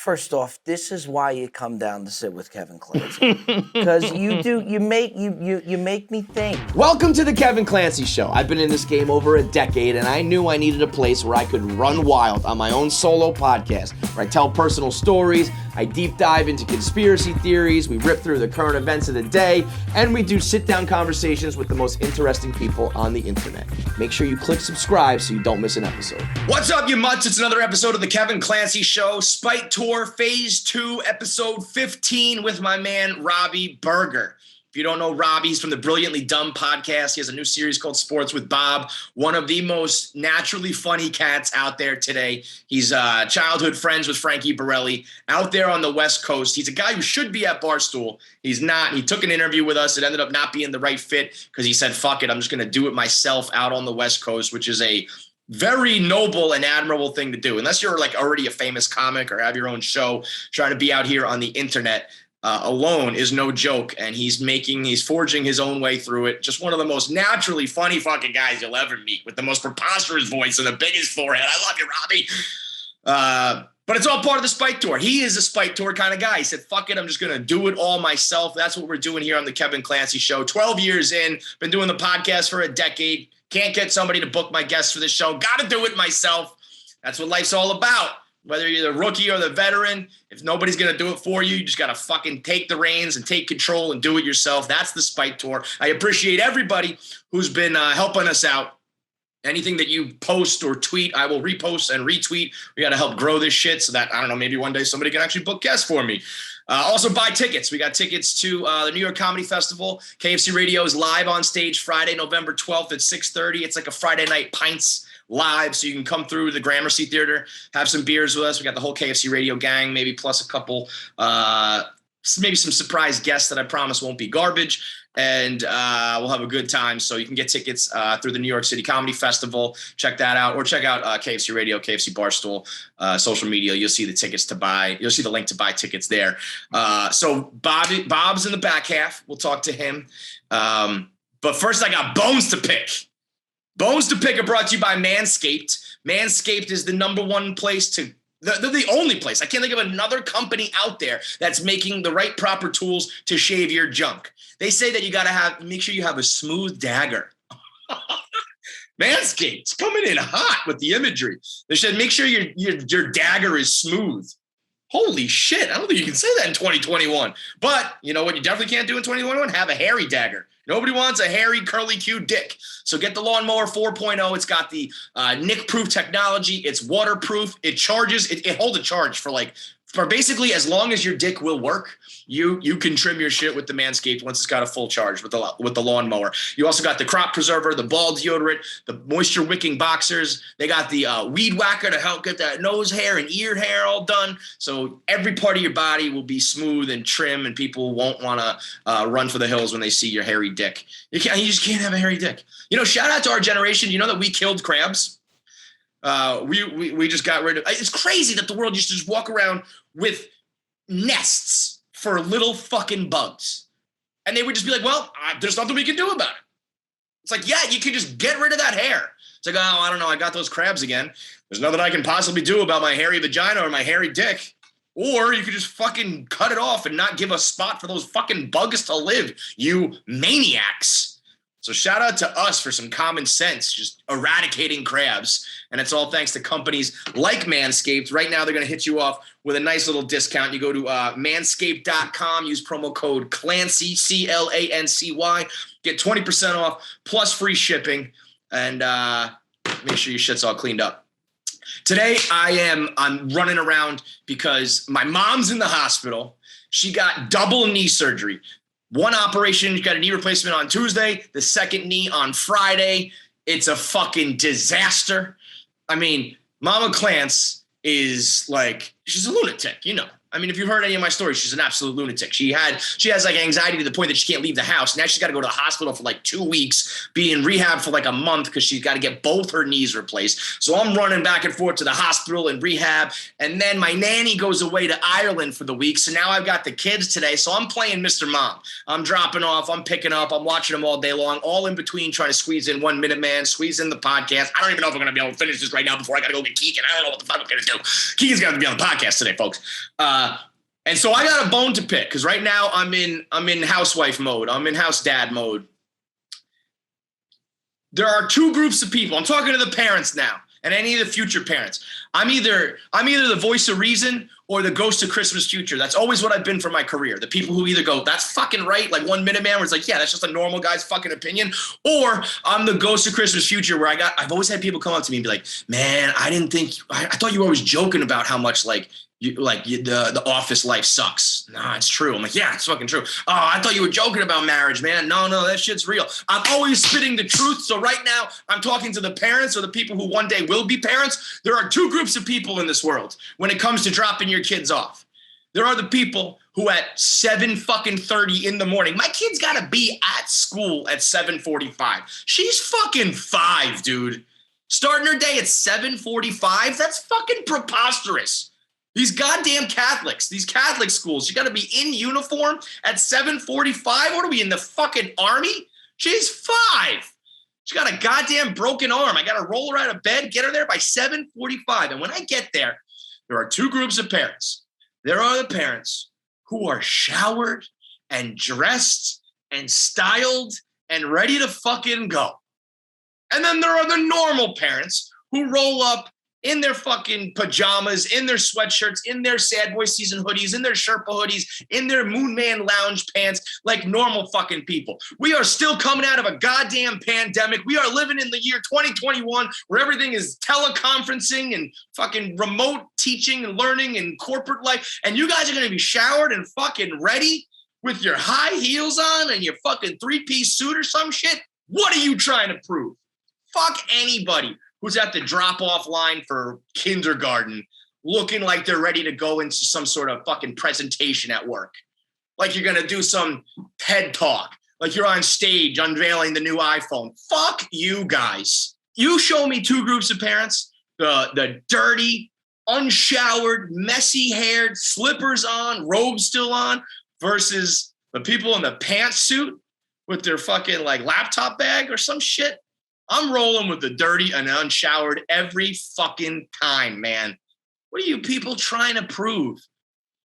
First off, this is why you come down to sit with Kevin Clancy, because you make me think. Welcome to the Kevin Clancy Show. I've been in this game over a decade, and I knew I needed a place where I could run wild on my own solo podcast, where I tell personal stories, I deep dive into conspiracy theories, we rip through the current events of the day, and we do sit-down conversations with the most interesting people on the internet. Make sure you click subscribe so you don't miss an episode. What's up, you mutts? It's another episode of the Kevin Clancy Show, Spite Tour Phase 2, Episode 15 with my man, Robby Berger. If you don't know Robby, he's from the Brilliantly Dumb podcast. He has a new series called Sports with Bob, one of the most naturally funny cats out there today. He's childhood friends with Frankie Borelli out there on the West Coast. He's a guy who should be at Barstool. He's not. He took an interview with us. It ended up not being the right fit because he said, fuck it, I'm just going to do it myself out on the West Coast, which is a very noble and admirable thing to do. Unless you're like already a famous comic or have your own show, trying to be out here on the internet alone is no joke. And he's forging his own way through it. Just one of the most naturally funny fucking guys you'll ever meet, with the most preposterous voice and the biggest forehead. I love you, Robby. But it's all part of the Spite Tour. He is a Spite Tour kind of guy. He said, fuck it, I'm just going to do it all myself. That's what we're doing here on the Kevin Clancy Show. 12 years in, been doing the podcast for a decade. Can't get somebody to book my guests for this show. Got to do it myself. That's what life's all about. Whether you're the rookie or the veteran, if nobody's going to do it for you, you just got to fucking take the reins and take control and do it yourself. That's the Spite Tour. I appreciate everybody who's been helping us out. Anything that you post or tweet, I will repost and retweet. We got to help grow this shit so that, I don't know, maybe one day somebody can actually book guests for me. Also buy tickets. We got tickets to the New York Comedy Festival. KFC Radio is live on stage Friday, November 12th at 6:30. It's like a Friday night pints live, so you can come through the Gramercy Theater, have some beers with us. We got the whole KFC Radio gang, maybe plus a couple, maybe some surprise guests that I promise won't be garbage. And we'll have a good time. So you can get tickets through the New York City Comedy Festival. Check that out. Or check out KFC Radio, KFC Barstool, social media. You'll see the tickets to buy. You'll see the link to buy tickets there. So Bob's in the back half. We'll talk to him. But first, I got bones to pick. Bones to pick are brought to you by Manscaped. Manscaped is the number one place to they're the only place. I can't think of another company out there that's making the right proper tools to shave your junk. They say that you got to make sure you have a smooth dagger. Manscaped's coming in hot with the imagery. They said make sure your dagger is smooth. Holy shit. I don't think you can say that in 2021. But you know what you definitely can't do in 2021? Have a hairy dagger. Nobody wants a hairy, curly Q dick. So get the Lawnmower 4.0. It's got the nick-proof technology. It's waterproof. It charges. It holds a charge for basically as long as your dick will work. You can trim your shit with the Manscaped once it's got a full charge with the lawnmower. You also got the crop preserver, the ball deodorant, the moisture wicking boxers. They got the weed whacker to help get that nose hair and ear hair all done. So every part of your body will be smooth and trim, and people won't want to run for the hills when they see your hairy dick. You just can't have a hairy dick. You know, shout out to our generation. You know that we killed crabs. We just got rid of. It's crazy that the world used to just walk around with nests for little fucking bugs, and they would just be like, "Well, there's nothing we can do about it." It's like, yeah, you can just get rid of that hair. It's like, oh, I don't know, I got those crabs again. There's nothing I can possibly do about my hairy vagina or my hairy dick. Or you could just fucking cut it off and not give a spot for those fucking bugs to live, you maniacs. So shout out to us for some common sense, just eradicating crabs. And it's all thanks to companies like Manscaped. Right now, they're going to hit you off with a nice little discount. You go to manscaped.com, use promo code Clancy, CLANCY, get 20% off plus free shipping, and make sure your shit's all cleaned up. Today, I'm running around because my mom's in the hospital. She got double knee surgery. One operation, she got a knee replacement on Tuesday, the second knee on Friday. It's a fucking disaster. I mean, Mama Clance is like, she's a lunatic, you know. I mean, if you've heard any of my stories, she's an absolute lunatic. She has like anxiety to the point that she can't leave the house. Now she's got to go to the hospital for like 2 weeks, be in rehab for like a month because she's got to get both her knees replaced. So I'm running back and forth to the hospital and rehab. And then my nanny goes away to Ireland for the week. So now I've got the kids today. So I'm playing Mr. Mom. I'm dropping off. I'm picking up. I'm watching them all day long, all in between trying to squeeze in 1 Minute Man, squeeze in the podcast. I don't even know if I'm going to be able to finish this right now before I got to go get Keegan. I don't know what the fuck I'm going to do. Keegan's got to be on the podcast. podcast today, folks. And so I got a bone to pick because right now I'm in housewife mode. I'm in house dad mode. There are two groups of people. I'm talking to the parents now and any of the future parents. I'm either the voice of reason or the ghost of Christmas future. That's always what I've been for my career. The people who either go, that's fucking right, like 1 Minute Man, where it's like, yeah, that's just a normal guy's fucking opinion. Or I'm the ghost of Christmas future, where I've always had people come up to me and be like, man, I thought you were always joking about how much the office life sucks. No, it's true. I'm like, yeah, it's fucking true. Oh, I thought you were joking about marriage, man. No, that shit's real. I'm always spitting the truth. So right now I'm talking to the parents or the people who one day will be parents. There are two groups of people in this world when it comes to dropping your kids off. There are the people who at 7:30 in the morning, my kid's got to be at school at 7:45. She's fucking 5, dude. Starting her day at 7:45. That's fucking preposterous. These goddamn Catholics, these Catholic schools, you got to be in uniform at 7:45. What are we, in the fucking army? She's 5. She got a goddamn broken arm. I got to roll her out of bed, get her there by 7:45. And when I get there, there are two groups of parents. There are the parents who are showered and dressed and styled and ready to fucking go. And then there are the normal parents who roll up in their fucking pajamas, in their sweatshirts, in their Sad Boy Season hoodies, in their Sherpa hoodies, in their Moon Man lounge pants, like normal fucking people. We are still coming out of a goddamn pandemic. We are living in the year 2021 where everything is teleconferencing and fucking remote teaching and learning and corporate life. And you guys are going to be showered and fucking ready with your high heels on and your fucking 3-piece suit or some shit. What are you trying to prove? Fuck anybody who's at the drop-off line for kindergarten looking like they're ready to go into some sort of fucking presentation at work. Like you're going to do some TED talk. Like you're on stage unveiling the new iPhone. Fuck you guys. You show me two groups of parents, the dirty, unshowered, messy-haired, slippers on, robes still on, versus the people in the pantsuit with their fucking like laptop bag or some shit. I'm rolling with the dirty and unshowered every fucking time, man. What are you people trying to prove?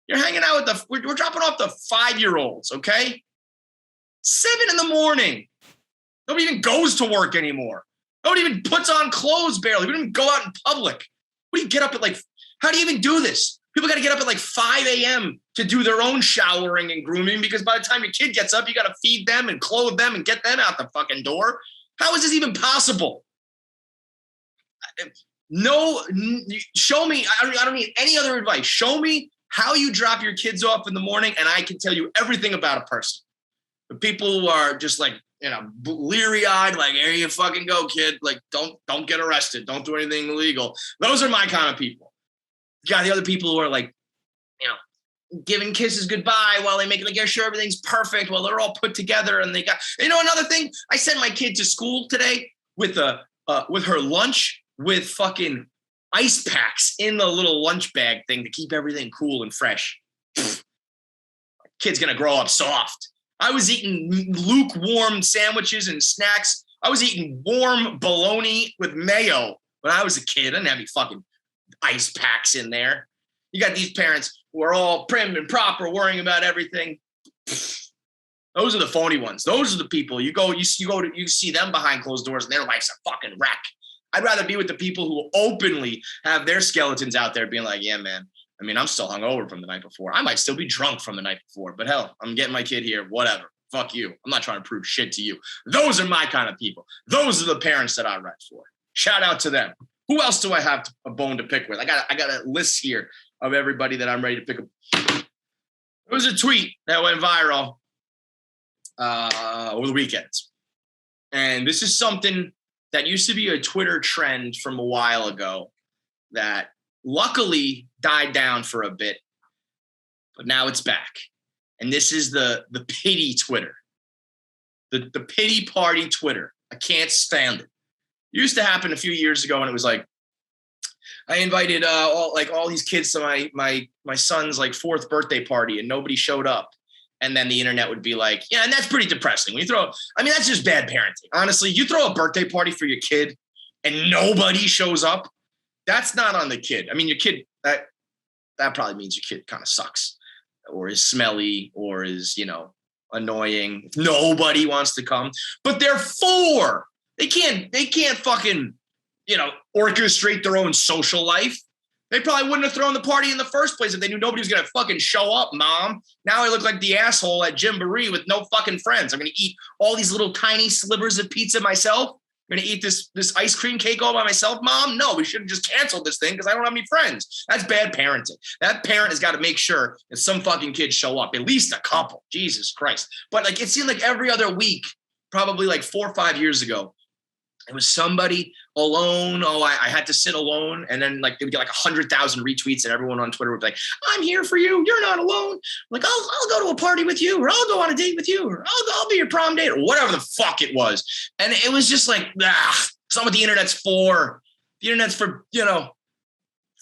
You're hanging out with we're dropping off the 5-year-olds, okay? 7 in the morning. Nobody even goes to work anymore. Nobody even puts on clothes barely. We don't even go out in public. What do you get up at how do you even do this? People got to get up at 5 a.m. to do their own showering and grooming because by the time your kid gets up, you got to feed them and clothe them and get them out the fucking door. How is this even possible? No, show me. I don't need any other advice. Show me how you drop your kids off in the morning, and I can tell you everything about a person. The people who are just leery-eyed, like, here you fucking go, kid. Like, don't get arrested. Don't do anything illegal. Those are my kind of people. You got the other people who are giving kisses goodbye while they make sure everything's perfect while they're all put together. And they got, another thing, I sent my kid to school today with her lunch with fucking ice packs in the little lunch bag thing to keep everything cool and fresh. Kid's going to grow up soft. I was eating lukewarm sandwiches and snacks. I was eating warm bologna with mayo when I was a kid. I didn't have any fucking ice packs in there. You got these parents who are all prim and proper, worrying about everything. Those are the phony ones. Those are the people you see them behind closed doors and their life's a fucking wreck. I'd rather be with the people who openly have their skeletons out there being like, yeah, man, I mean, I'm still hungover from the night before. I might still be drunk from the night before, but hell, I'm getting my kid here, whatever. Fuck you. I'm not trying to prove shit to you. Those are my kind of people. Those are the parents that I write for. Shout out to them. Who else do I have a bone to pick with? I got a list here of everybody that I'm ready to pick up. There was a tweet that went viral over the weekend. And this is something that used to be a Twitter trend from a while ago that luckily died down for a bit, but now it's back. And this is the pity Twitter, the pity party Twitter. I can't stand it. It used to happen a few years ago, and it was like, I invited all these kids to my son's 4th birthday party, and nobody showed up. And then the internet would be like, yeah, and that's pretty depressing. That's just bad parenting. Honestly, you throw a birthday party for your kid and nobody shows up, that's not on the kid. I mean, your kid, that probably means your kid kind of sucks or is smelly or is, annoying. Nobody wants to come, but they're 4. They can't fucking, orchestrate their own social life. They probably wouldn't have thrown the party in the first place if they knew nobody was going to fucking show up, Mom. Now I look like the asshole at Gymboree with no fucking friends. I'm going to eat all these little tiny slivers of pizza myself. I'm going to eat this ice cream cake all by myself, Mom. No, we should have just canceled this thing because I don't have any friends. That's bad parenting. That parent has got to make sure that some fucking kids show up, at least a couple. Jesus Christ. But like, it seemed like every other week, probably like 4 or 5 years ago, it was somebody alone. Oh, I had to sit alone. And then like they would get like 100,000 retweets and everyone on Twitter would be like, I'm here for you. You're not alone. Like, I'll go to a party with you, or I'll go on a date with you, or I'll be your prom date, or whatever the fuck it was. And it was just like, it's not what the internet's for. The internet's for,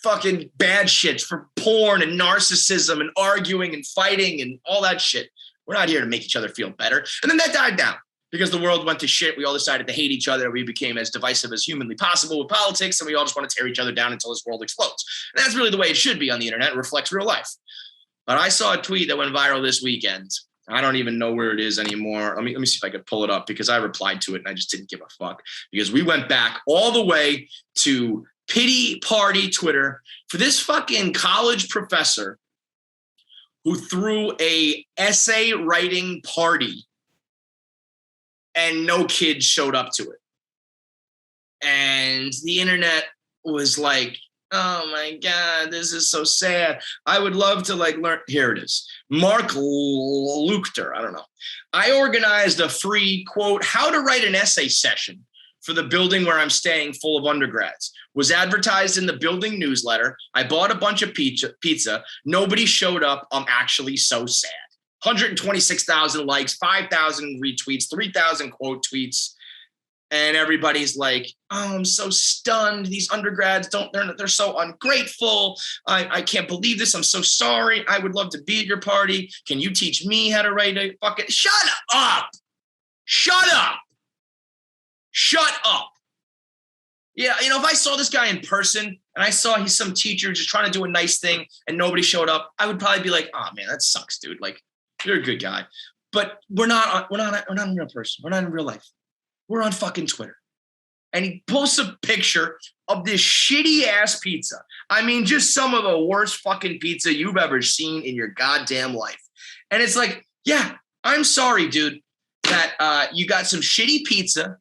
fucking bad shit, for porn and narcissism and arguing and fighting and all that shit. We're not here to make each other feel better. And then that died down. Because the world went to shit, we all decided to hate each other. We became as divisive as humanly possible with politics, and we all just want to tear each other down until this world explodes. And that's really the way it should be on the internet. It reflects real life. But I saw a tweet that went viral this weekend. I don't even know where it is anymore. Let me see if I could pull it up, because I replied to it and I just didn't give a fuck. Because we went back all the way to pity party Twitter for this fucking college professor who threw a essay writing party and no kids showed up to it. And the internet was like, oh my God, this is so sad. I would love to learn. Here it is. Mark Luchter, I don't know. I organized a free, quote, how to write an essay session for the building where I'm staying full of undergrads. Was advertised in the building newsletter. I bought a bunch of pizza. Nobody showed up. I'm actually so sad. 126,000 likes, 5,000 retweets, 3,000 quote tweets. And everybody's like, oh, I'm so stunned. These undergrads they're so ungrateful. I can't believe this. I'm so sorry. I would love to be at your party. Can you teach me how to write a fucking, shut up. Shut up. Shut up. Yeah, if I saw this guy in person and I saw he's some teacher just trying to do a nice thing and nobody showed up, I would probably be like, oh man, that sucks, dude. Like, you're a good guy. But we're not a real person. We're not in real life. We're on fucking Twitter. And he posts a picture of this shitty ass pizza. I mean, just some of the worst fucking pizza you've ever seen in your goddamn life. And it's like, yeah, I'm sorry, dude, that you got some shitty pizza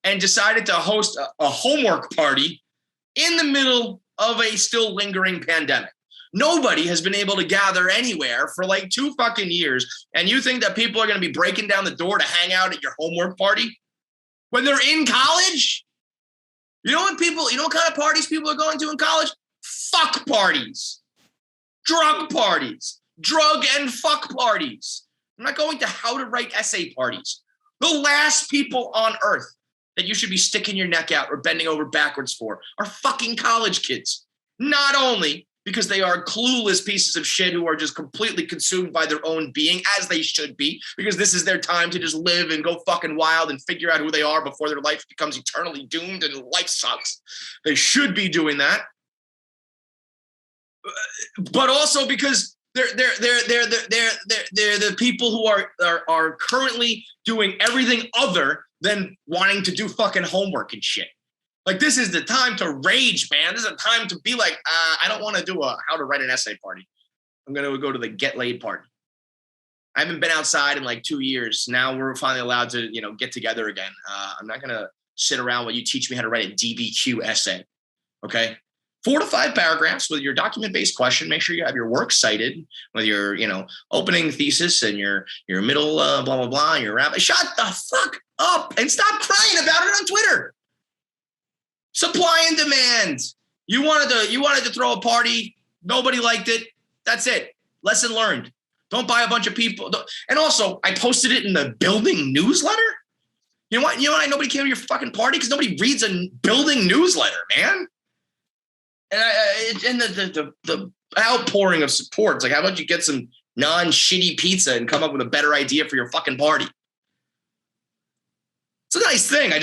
and decided to host a homework party in the middle of a still lingering pandemic. Nobody has been able to gather anywhere for like 2 fucking years. And you think that people are going to be breaking down the door to hang out at your homework party when they're in college? You know what kind of parties people are going to in college? Fuck parties, drug parties, drug and fuck parties. I'm not going to how to write essay parties. The last people on earth that you should be sticking your neck out or bending over backwards for are fucking college kids. Not only because they are clueless pieces of shit who are just completely consumed by their own being, as they should be, because this is their time to just live and go fucking wild and figure out who they are before their life becomes eternally doomed and life sucks. They should be doing that. But also because they're the people who are currently doing everything other than wanting to do fucking homework and shit. Like, this is the time to rage, man. This is a time to be like, I don't want to do a how to write an essay party. I'm going to go to the get laid party. I haven't been outside in like 2 years. Now we're finally allowed to, get together again. I'm not going to sit around while you teach me how to write a DBQ essay. Okay. 4 to 5 paragraphs with your document-based question. Make sure you have your works cited with your, opening thesis and your middle blah, blah, blah, and your wrap. Shut the fuck up and stop crying about it on Twitter. Supply and demand. You wanted to throw a party. Nobody liked it. That's it. Lesson learned. Don't buy a bunch of people. And also, I posted it in the building newsletter. You know what? Nobody came to your fucking party because nobody reads a building newsletter, man. And the outpouring of support. It's like, how about you get some non-shitty pizza and come up with a better idea for your fucking party? It's a nice thing. I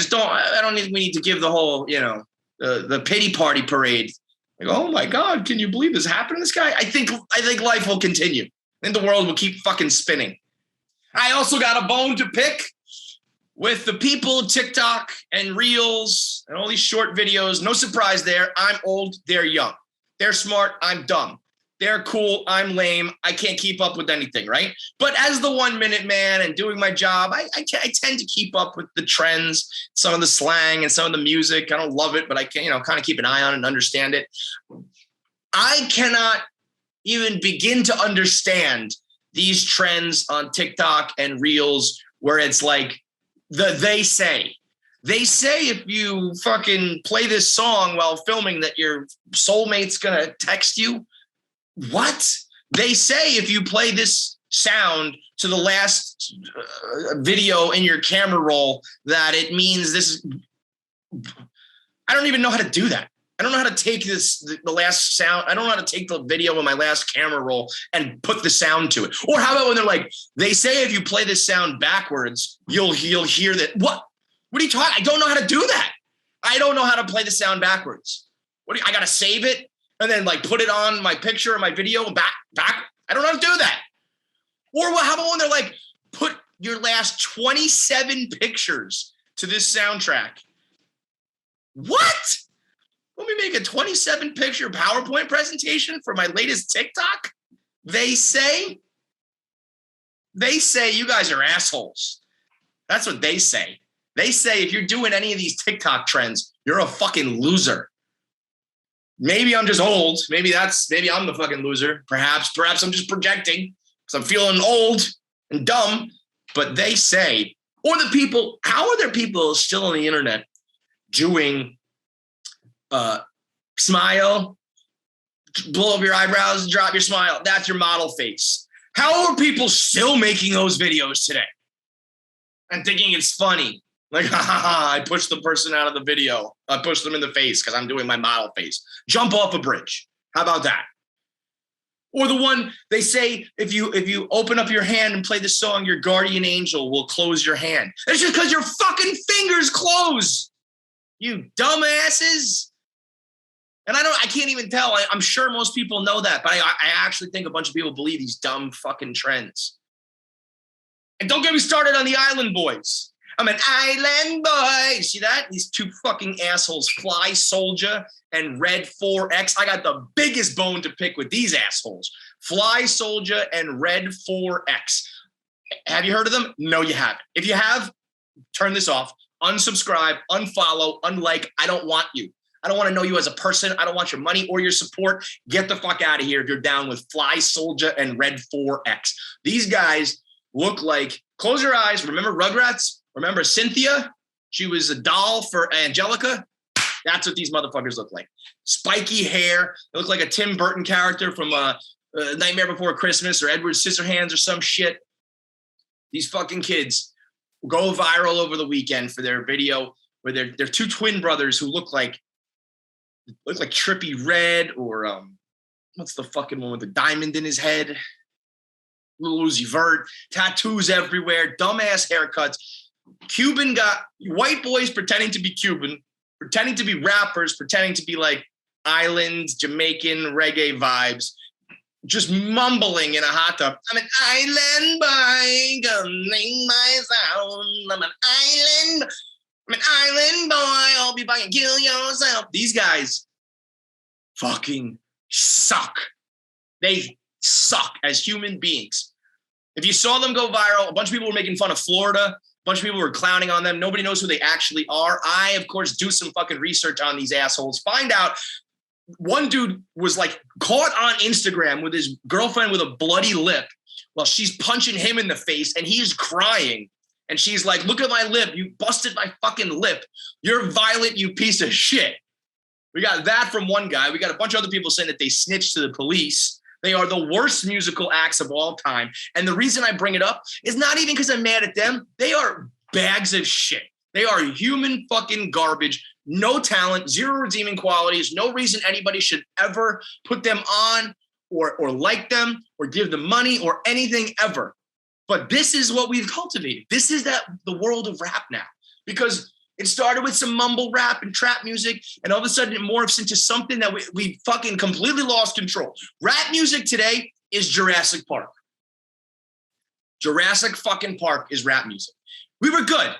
don't think we need to give the whole, the pity party parade Like, oh my God, can you believe this happened to this guy? I think life will continue and the world will keep fucking spinning. I also got a bone to pick with the people of TikTok and Reels and all these short videos. No surprise there. I'm old, they're young. They're smart, I'm dumb. They're cool, I'm lame. I can't keep up with anything, right? But as the 1 minute man and doing my job, I tend to keep up with the trends, some of the slang and some of the music. I don't love it, but I can, kind of keep an eye on it and understand it. I cannot even begin to understand these trends on TikTok and Reels where it's like they say if you fucking play this song while filming that your soulmate's gonna text you. What? They say if you play this sound to the last video in your camera roll that it means this. I don't even know how to do that. I don't know how to take the last sound. I don't know how to take the video in my last camera roll and put the sound to it. Or how about when they're like, they say if you play this sound backwards, you'll hear that. What are you talking? I don't know how to do that. I don't know how to play the sound backwards. I got to save it and then like put it on my picture or my video back. I don't know how to do that. Or how about when they're like, put your last 27 pictures to this soundtrack. What? Let me make a 27 picture PowerPoint presentation for my latest TikTok? They say you guys are assholes. That's what they say. They say if you're doing any of these TikTok trends, you're a fucking loser. Maybe I'm just old. Maybe I'm the fucking loser. Perhaps I'm just projecting because I'm feeling old and dumb. But they say, or the people, how are there people still on the internet doing smile, blow up your eyebrows, drop your smile. That's your model face. How are people still making those videos today and thinking it's funny? Like, I pushed the person out of the video. I pushed them in the face because I'm doing my model face. Jump off a bridge. How about that? Or the one they say, if you open up your hand and play the song, your guardian angel will close your hand. It's just because your fucking fingers close. You dumbasses. And I can't even tell. I'm sure most people know that, but I actually think a bunch of people believe these dumb fucking trends. And don't get me started on the Island Boys. I'm an island boy. See that? These two fucking assholes, Fly Soldier and Red 4X. I got the biggest bone to pick with these assholes. Fly Soldier and Red 4X. Have you heard of them? No, you haven't. If you have, turn this off. Unsubscribe, unfollow, unlike. I don't want you. I don't want to know you as a person. I don't want your money or your support. Get the fuck out of here if you're down with Fly Soldier and Red 4X. These guys look like, close your eyes. Remember Rugrats? Remember Cynthia? She was a doll for Angelica. That's what these motherfuckers look like. Spiky hair. They look like a Tim Burton character from Nightmare Before Christmas or Edward Scissorhands or some shit. These fucking kids go viral over the weekend for their video where they're two twin brothers who look like Trippie Redd or what's the fucking one with the diamond in his head? Lil Uzi Vert. Tattoos everywhere. Dumbass haircuts. White boys pretending to be Cuban, pretending to be rappers, pretending to be like island, Jamaican, reggae vibes, just mumbling in a hot tub. I'm an island boy, gonna my sound. I'm an island boy, I'll be by and kill yourself. These guys fucking suck. They suck as human beings. If you saw them go viral, a bunch of people were making fun of Florida. A bunch of people were clowning on them. Nobody knows who they actually are. I, of course, do some fucking research on these assholes. Find out. One dude was like caught on Instagram with his girlfriend with a bloody lip while she's punching him in the face and he's crying. And she's like, look at my lip. You busted my fucking lip. You're violent, you piece of shit. We got that from one guy. We got a bunch of other people saying that they snitched to the police. They are the worst musical acts of all time. And the reason I bring it up is not even because I'm mad at them. They are bags of shit. They are human fucking garbage. No talent, zero redeeming qualities. No reason anybody should ever put them on or like them or give them money or anything ever. But this is what we've cultivated. This is the world of rap now. Because It started with some mumble rap and trap music, and all of a sudden it morphs into something that we fucking completely lost control. Rap music today is Jurassic Park. Jurassic fucking Park is rap music. We were good.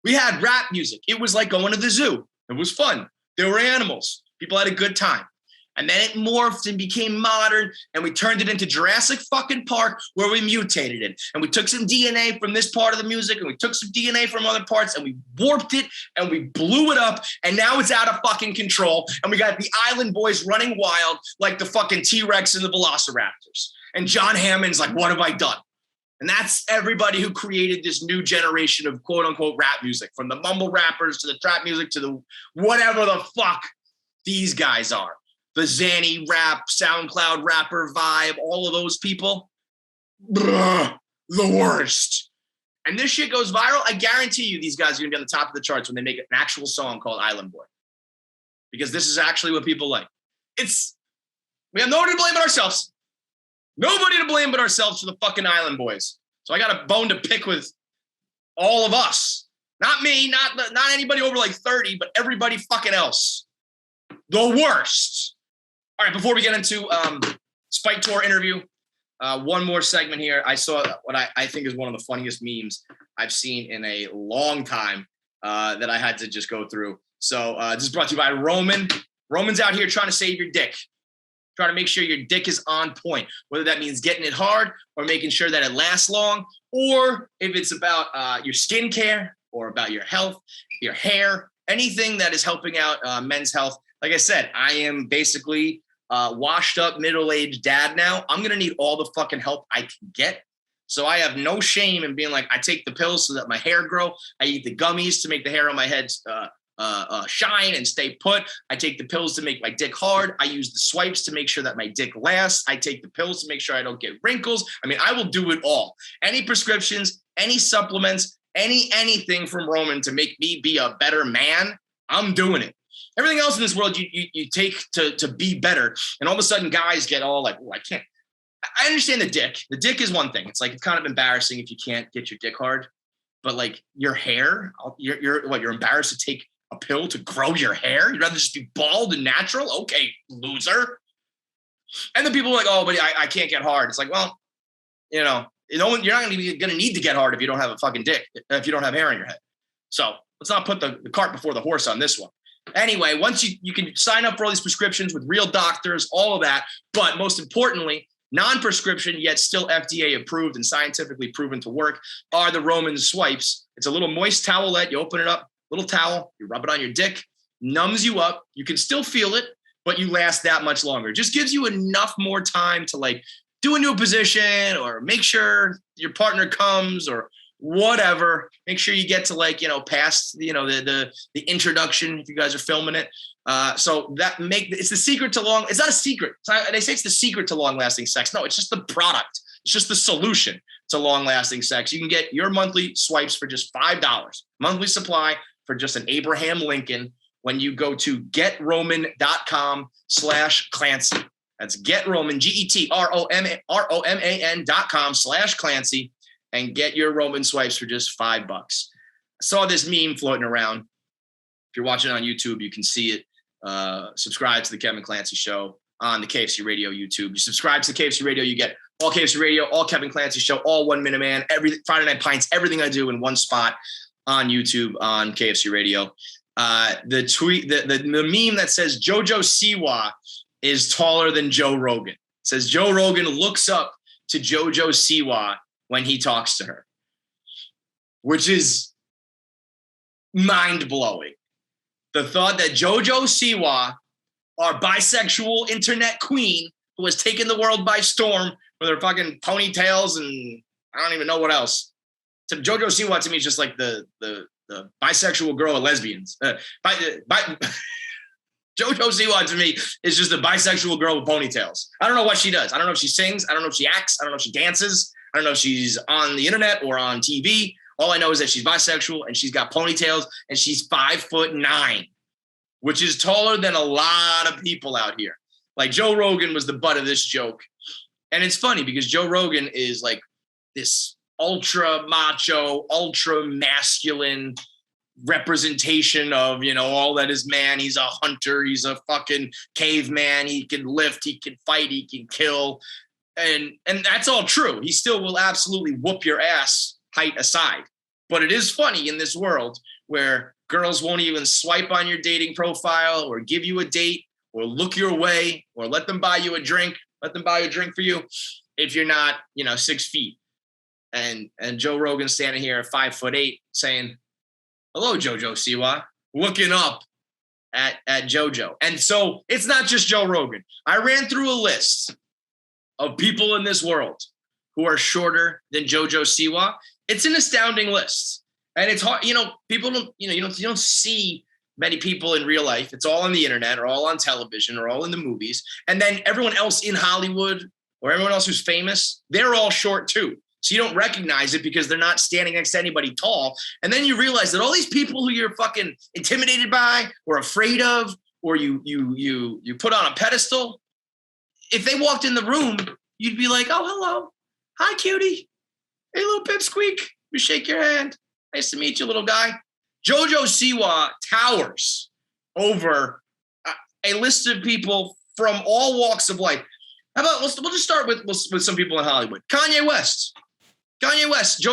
We had rap music. It was like going to the zoo. It was fun. There were animals. People had a good time. And then it morphed and became modern, and we turned it into Jurassic fucking Park, where we mutated it. And we took some DNA from this part of the music, and we took some DNA from other parts, and we warped it, and we blew it up, and now it's out of fucking control. And we got the Island Boys running wild like the fucking T-Rex and the Velociraptors. And John Hammond's like, what have I done? And that's everybody who created this new generation of quote unquote rap music, from the mumble rappers to the trap music to the whatever the fuck these guys are. The Zanny rap, SoundCloud rapper vibe, all of those people, the worst. And this shit goes viral. I guarantee you these guys are going to be on the top of the charts when they make an actual song called Island Boy. Because this is actually what people like. We have nobody to blame but ourselves. Nobody to blame but ourselves for the fucking Island Boys. So I got a bone to pick with all of us. Not me, not anybody over like 30, but everybody fucking else. The worst. All right, before we get into Spike Tour interview, one more segment here. I saw what I think is one of the funniest memes I've seen in a long time that I had to just go through. So this is brought to you by Roman. Roman's out here trying to save your dick, trying to make sure your dick is on point, whether that means getting it hard or making sure that it lasts long, or if it's about your skincare or about your health, your hair, anything that is helping out men's health. Like I said, I am basically washed up middle-aged dad now. I'm going to need all the fucking help I can get. So I have no shame in being like, I take the pills so that my hair grow. I eat the gummies to make the hair on my head shine and stay put. I take the pills to make my dick hard. I use the swipes to make sure that my dick lasts. I take the pills to make sure I don't get wrinkles. I mean, I will do it all. Any prescriptions, any supplements, anything from Roman to make me be a better man, I'm doing it. Everything else in this world you take to be better. And all of a sudden guys get all like, oh, I can't. I understand the dick. The dick is one thing. It's like, it's kind of embarrassing if you can't get your dick hard. But like your hair, you're embarrassed to take a pill to grow your hair? You'd rather just be bald and natural? Okay, loser. And then people are like, oh, but I can't get hard. It's like, well, you're not going to need to get hard if you don't have a fucking dick, if you don't have hair on your head. So let's not put the cart before the horse on this one. Anyway, once you can sign up for all these prescriptions with real doctors, all of that. But most importantly, non-prescription, yet still FDA approved and scientifically proven to work, are the Roman swipes. It's a little moist towelette. You open it up, little towel, you rub it on your dick, numbs you up. You can still feel it, but you last that much longer. It just gives you enough more time to like do a new position or make sure your partner comes or whatever. Make sure you get to like, past, the introduction if you guys are filming it. So it's the secret to long. It's not a secret. They say it's the secret to long lasting sex. No, it's just the product. It's just the solution to long lasting sex. You can get your monthly swipes for just $5, monthly supply for just an Abraham Lincoln when you go to getroman.com/Clancy. That's getroman, GETROMAN.com/Clancy. And get your Roman swipes for just $5. I saw this meme floating around. If you're watching on YouTube, you can see it. Subscribe to the Kevin Clancy Show on the KFC Radio YouTube. You subscribe to the KFC Radio, you get all KFC Radio, all Kevin Clancy Show, all 1 Minute Man, every Friday Night Pints, everything I do in one spot on YouTube on KFC Radio. The meme that says Jo Jo Siwa is taller than Joe Rogan. It says Joe Rogan looks up to Jo Jo Siwa when he talks to her, which is mind-blowing. The thought that Jo Jo Siwa, our bisexual internet queen, who has taken the world by storm with her fucking ponytails and I don't even know what else. Jo Jo Siwa to me is just like the bisexual girl of lesbians. Jo Jo Siwa to me is just a bisexual girl with ponytails. I don't know what she does. I don't know if she sings. I don't know if she acts. I don't know if she dances. I don't know if she's on the internet or on TV. All I know is that she's bisexual and she's got ponytails and she's 5'9", which is taller than a lot of people out here. Like Joe Rogan was the butt of this joke. And it's funny because Joe Rogan is like this ultra macho, ultra masculine, representation of, all that is man. He's a hunter. He's a fucking caveman. He can lift, he can fight, he can kill. And that's all true. He still will absolutely whoop your ass, height aside. But it is funny in this world where girls won't even swipe on your dating profile or give you a date or look your way or let them buy you a drink for you if you're not, 6 feet. And Joe Rogan standing here at 5'8" saying, "Hello, Jo Jo Siwa," looking up at JoJo. And so it's not just Joe Rogan. I ran through a list of people in this world who are shorter than Jo Jo Siwa. It's an astounding list. And it's hard, people don't, you don't see many people in real life. It's all on the internet or all on television or all in the movies. And then everyone else in Hollywood or everyone else who's famous, they're all short too. So you don't recognize it because they're not standing next to anybody tall. And then you realize that all these people who you're fucking intimidated by or afraid of, or you put on a pedestal, if they walked in the room, you'd be like, "Oh, hello. Hi, cutie. Hey, little pipsqueak. Let me shake your hand. Nice to meet you, little guy." Jo Jo Siwa towers over a list of people from all walks of life. How about, we'll just start with some people in Hollywood. Kanye West. Jo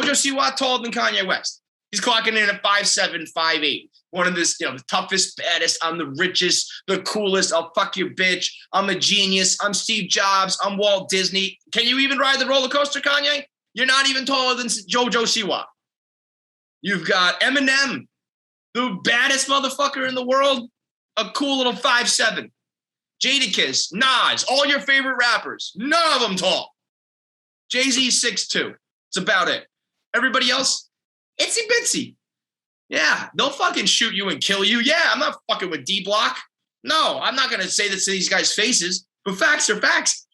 Jo Siwa taller than Kanye West. He's clocking in at 5'7", 5'8". One of this, the toughest, baddest. I'm the richest, the coolest. I'll fuck your bitch. I'm a genius. I'm Steve Jobs. I'm Walt Disney. Can you even ride the roller coaster, Kanye? You're not even taller than Jo Jo Siwa. You've got Eminem, the baddest motherfucker in the world, a cool little 5'7". Jadakiss, Nas, all your favorite rappers, none of them tall. Jay-Z 6'2". It's about it. Everybody else, itsy bitsy. Yeah, they'll fucking shoot you and kill you. Yeah, I'm not fucking with D-Block. No, I'm not going to say this to these guys' faces, but facts are facts.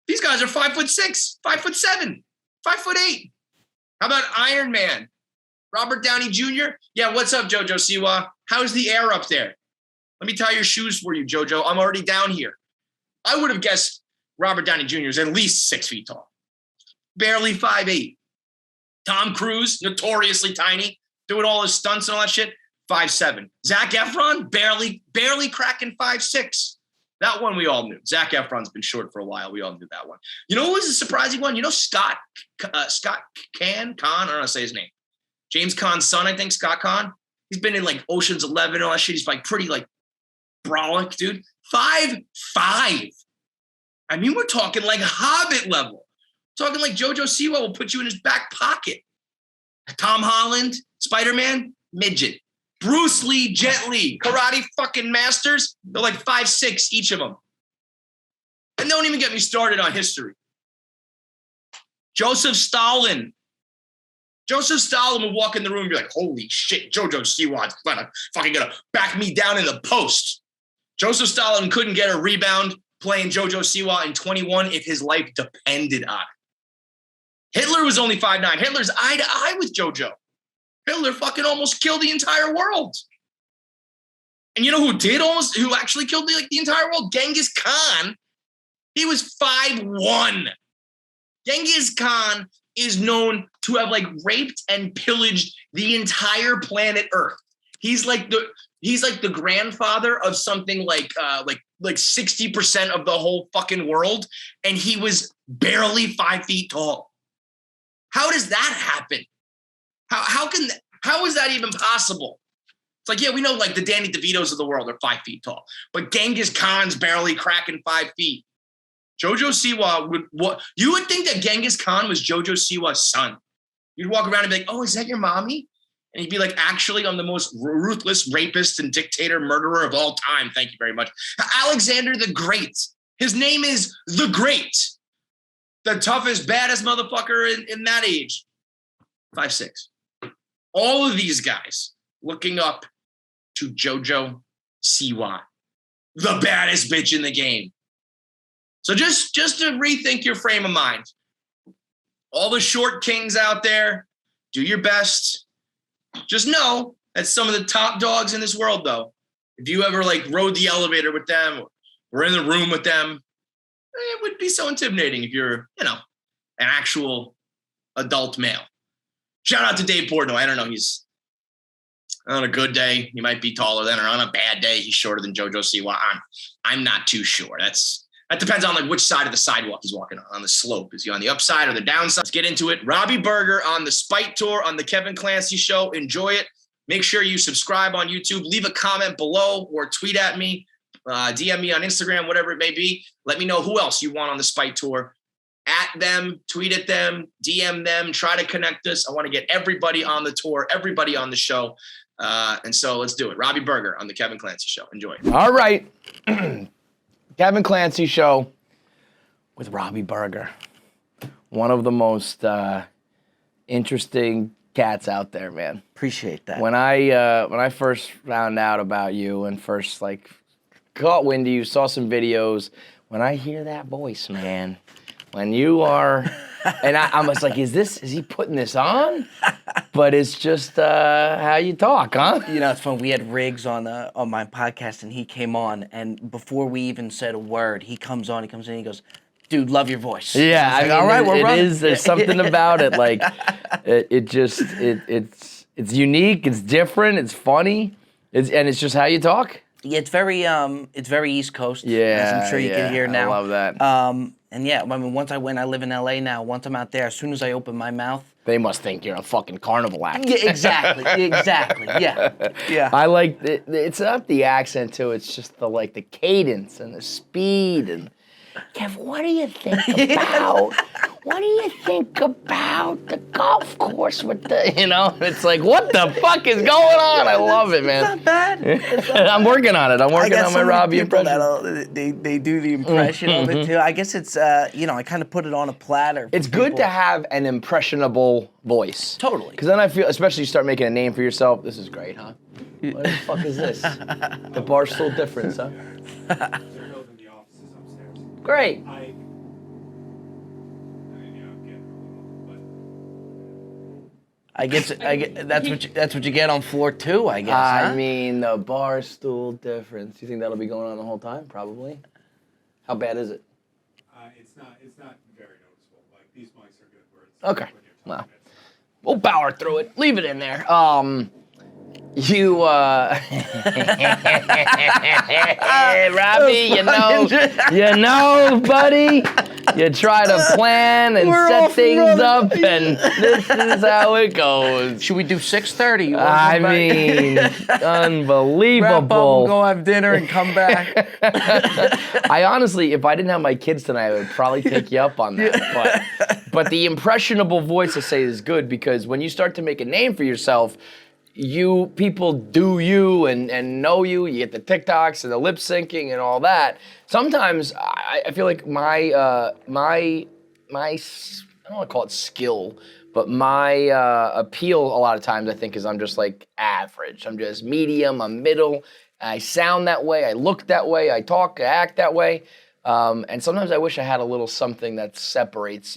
These guys are 5'6", 5'7", 5'8". How about Iron Man? Robert Downey Jr.? Yeah, what's up, Jo Jo Siwa? How's the air up there? Let me tie your shoes for you, JoJo. I'm already down here. I would have guessed Robert Downey Jr. is at least 6 feet tall. Barely 5'8". Tom Cruise, notoriously tiny, doing all his stunts and all that shit, 5'7". Zac Efron, barely cracking 5'6". That one we all knew. Zac Efron's been short for a while. We all knew that one. You know who was a surprising one? Scott Caan? I don't know how to say his name. James Caan's son, I think, Scott Caan. He's been in like Ocean's 11 and all that shit. He's like pretty like brolic, dude. 5'5". I mean, we're talking like Hobbit level. Talking like Jo Jo Siwa will put you in his back pocket. Tom Holland, Spider-Man, midget. Bruce Lee, Jet Li, karate fucking masters. They're like 5'6", each of them. And don't even get me started on history. Joseph Stalin would walk in the room and be like, "Holy shit, Jo Jo Siwa's fucking gonna back me down in the post." Joseph Stalin couldn't get a rebound playing Jo Jo Siwa in 21 if his life depended on it. Hitler was only 5'9". Hitler's eye to eye with JoJo. Hitler fucking almost killed the entire world. And you know who actually killed the entire world? Genghis Khan. He was 5'1". Genghis Khan is known to have raped and pillaged the entire planet Earth. He's like the grandfather of something like 60% of the whole fucking world, and he was barely 5 feet tall. How does that happen? How is that even possible? It's like, yeah, we know the Danny DeVitos of the world are 5 feet tall, but Genghis Khan's barely cracking 5 feet. Jo Jo Siwa you would think that Genghis Khan was Jo Jo Siwa's son. You'd walk around and be like, "Oh, is that your mommy?" And he'd be like, "Actually, I'm the most ruthless rapist and dictator murderer of all time. Thank you very much." Alexander the Great. His name is the Great. The toughest, baddest motherfucker in that age. 5'6". All of these guys looking up to Jo Jo Siwa, the baddest bitch in the game. So just to rethink your frame of mind. All the short kings out there, do your best. Just know that some of the top dogs in this world, though, if you ever rode the elevator with them or were in the room with them, it would be so intimidating if you're, an actual adult male. Shout out to Dave Portnoy. I don't know. On a good day, he might be taller than her. On a bad day, he's shorter than Jo Jo Siwa. I'm not too sure. That depends on like which side of the sidewalk he's walking on the slope. Is he on the upside or the downside? Let's get into it. Robby Berger on the Spite Tour on the Kevin Clancy Show. Enjoy it. Make sure you subscribe on YouTube. Leave a comment below or tweet at me, DM me on Instagram, whatever it may be. Let me know who else you want on the Spite Tour. At them, tweet at them, DM them, try to connect us. I want to get everybody on the tour, everybody on the show. And so let's do it. Robby Berger on the Kevin Clancy Show. Enjoy. All right. Kevin Clancy Show with Robby Berger. One of the most interesting cats out there, man. Appreciate that. When I first found out about you and first like caught wind of you, saw some videos, when I hear that voice, man, when you are, and I was like, is he putting this on? But it's just how you talk, huh? You know, it's fun. We had Riggs on my podcast, and he came on, and before we even said a word, he comes in, he goes, dude, love your voice. Yeah, I was like, all right, we're running. There's something about it, like, it's unique, it's different, it's funny, and it's just how you talk. Yeah, it's very East Coast. Yeah, as I'm sure you can hear now. I love that. And yeah, I mean, once I live in LA now. Once I'm out there, as soon as I open my mouth, they must think you're a fucking carnival act. Yeah, exactly. Yeah. I like it's not the accent too. It's just the cadence and the speed and. Kev, what do you think about? What do you think about the golf course with the? It's like, what the fuck is going on? I love it, man. It's not bad. I'm working on it. I'm working on my Robby impression. They do the impression of it too. I guess it's I kind of put it on a platter. It's good to have an impressionable voice. Totally. Because then I feel, especially you start making a name for yourself. This is great, huh? What the fuck is this? The Barstool difference, huh? Great. I guess that's what you get on floor 2, I guess. I mean, the Barstool difference. You think that'll be going on the whole time? Probably. How bad is it? It's not very noticeable. Like these mics are good. Where it's Okay. when you're talking, We'll power through it. Leave it in there. You, hey, Robby, you know, buddy, you try to plan and set things up, and this is how it goes. Should we do 6:30? I mean, unbelievable. Wrap up and go have dinner and come back. I honestly, if I didn't have my kids tonight, I would probably take you up on that. But the impressionable voice I say is good because when you start to make a name for yourself, people do you and know you. You get the TikToks and the lip syncing and all that. Sometimes I feel like my I don't want to call it skill, but my appeal a lot of times I think is I'm just like average. I'm just medium. I'm middle. I sound that way. I look that way. I talk. I act that way. And sometimes I wish I had a little something that separates,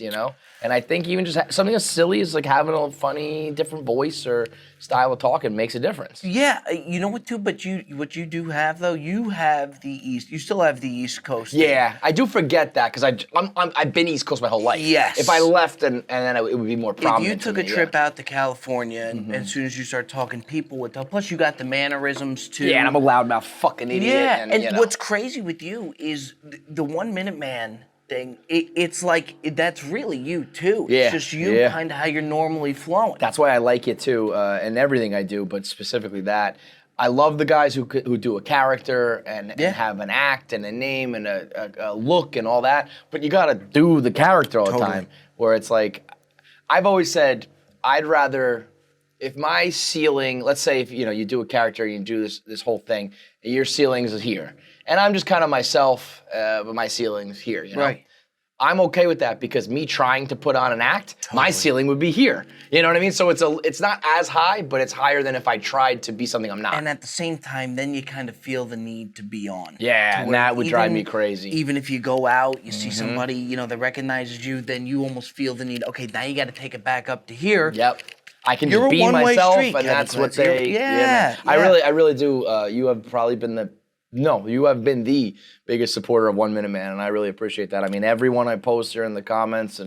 And I think even just something as silly as like having a funny, different voice or style of talking makes a difference. Yeah, you know what too? But what you do have though, you have you still have the East Coast. Yeah, I do forget that because I've been East Coast my whole life. Yes. If I left and then it would be more prominent. If you took a trip out to California and as soon as you start talking, people would tell. Plus, you got the mannerisms too. Yeah, and I'm a loudmouth fucking idiot. Yeah, and you what's crazy with you is the 1 Minute Man thing. It's like that's really you too. Yeah, it's just you kind of how you're normally flowing. That's why I like it too, and everything I do, but specifically that. I love the guys who do a character and have an act and a name and a look and all that, but you gotta do the character all the time. Where it's like, I've always said, I'd rather, if my ceiling, let's say if you do a character, you do this whole thing, your ceilings is here. And I'm just kind of myself, but my ceiling's here, Right. I'm okay with that because me trying to put on an act, my ceiling would be here. You know what I mean? So it's not as high, but it's higher than if I tried to be something I'm not. And at the same time, then you kind of feel the need to be on. Yeah, and that would drive me crazy. Even if you go out, you see somebody, that recognizes you, then you almost feel the need, okay, now you got to take it back up to here. Yep. I can You're just be a one-way myself, street, and that's what they. Yeah. I really do. You have probably been you have been the biggest supporter of 1 Minute Man, and I really appreciate that. I mean, everyone I post here in the comments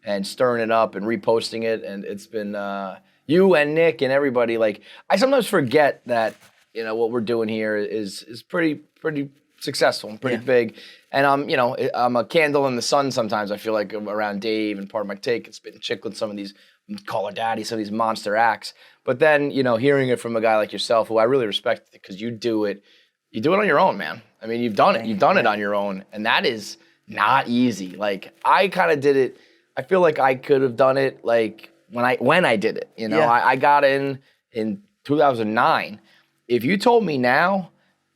and stirring it up and reposting it, and it's been you and Nick and everybody, like, I sometimes forget that, you know, what we're doing here is pretty successful and pretty big. And I'm a candle in the sun sometimes. I feel like I'm around Dave and part of my take and spitting chick with some of these Call Her Daddy, some of these monster acts. But then, you know, hearing it from a guy like yourself, who I really respect because you do it on your own, man. I mean, you've done it on your own, and that is not easy. Like, I kind of did it. I feel like I could have done it like when I did it. You know, I got in 2009. If you told me now,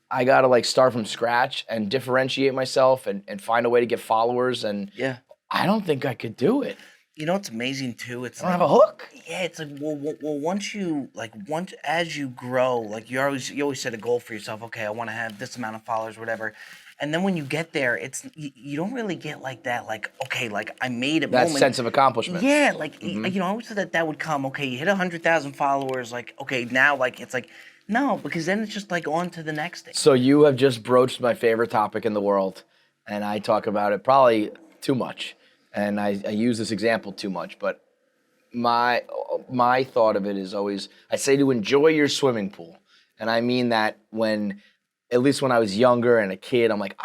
I got to like start from scratch and differentiate myself and find a way to get followers. And I don't think I could do it. You know what's amazing too? It's I don't have a hook. Yeah, it's like well once as you grow, like you always set a goal for yourself. Okay, I want to have this amount of followers, whatever. And then when you get there, it's you don't really get like that. Like, okay, like I made it. That moment. sense of accomplishment. Yeah, like you know, I always thought that would come. Okay, you hit 100,000 followers. Like, okay, now like it's like. No, because then it's just like on to the next thing. So you have just broached my favorite topic in the world, and I talk about it probably too much, and I use this example too much. But my thought of it is always I say to enjoy your swimming pool, and I mean that at least when I was younger and a kid, I'm like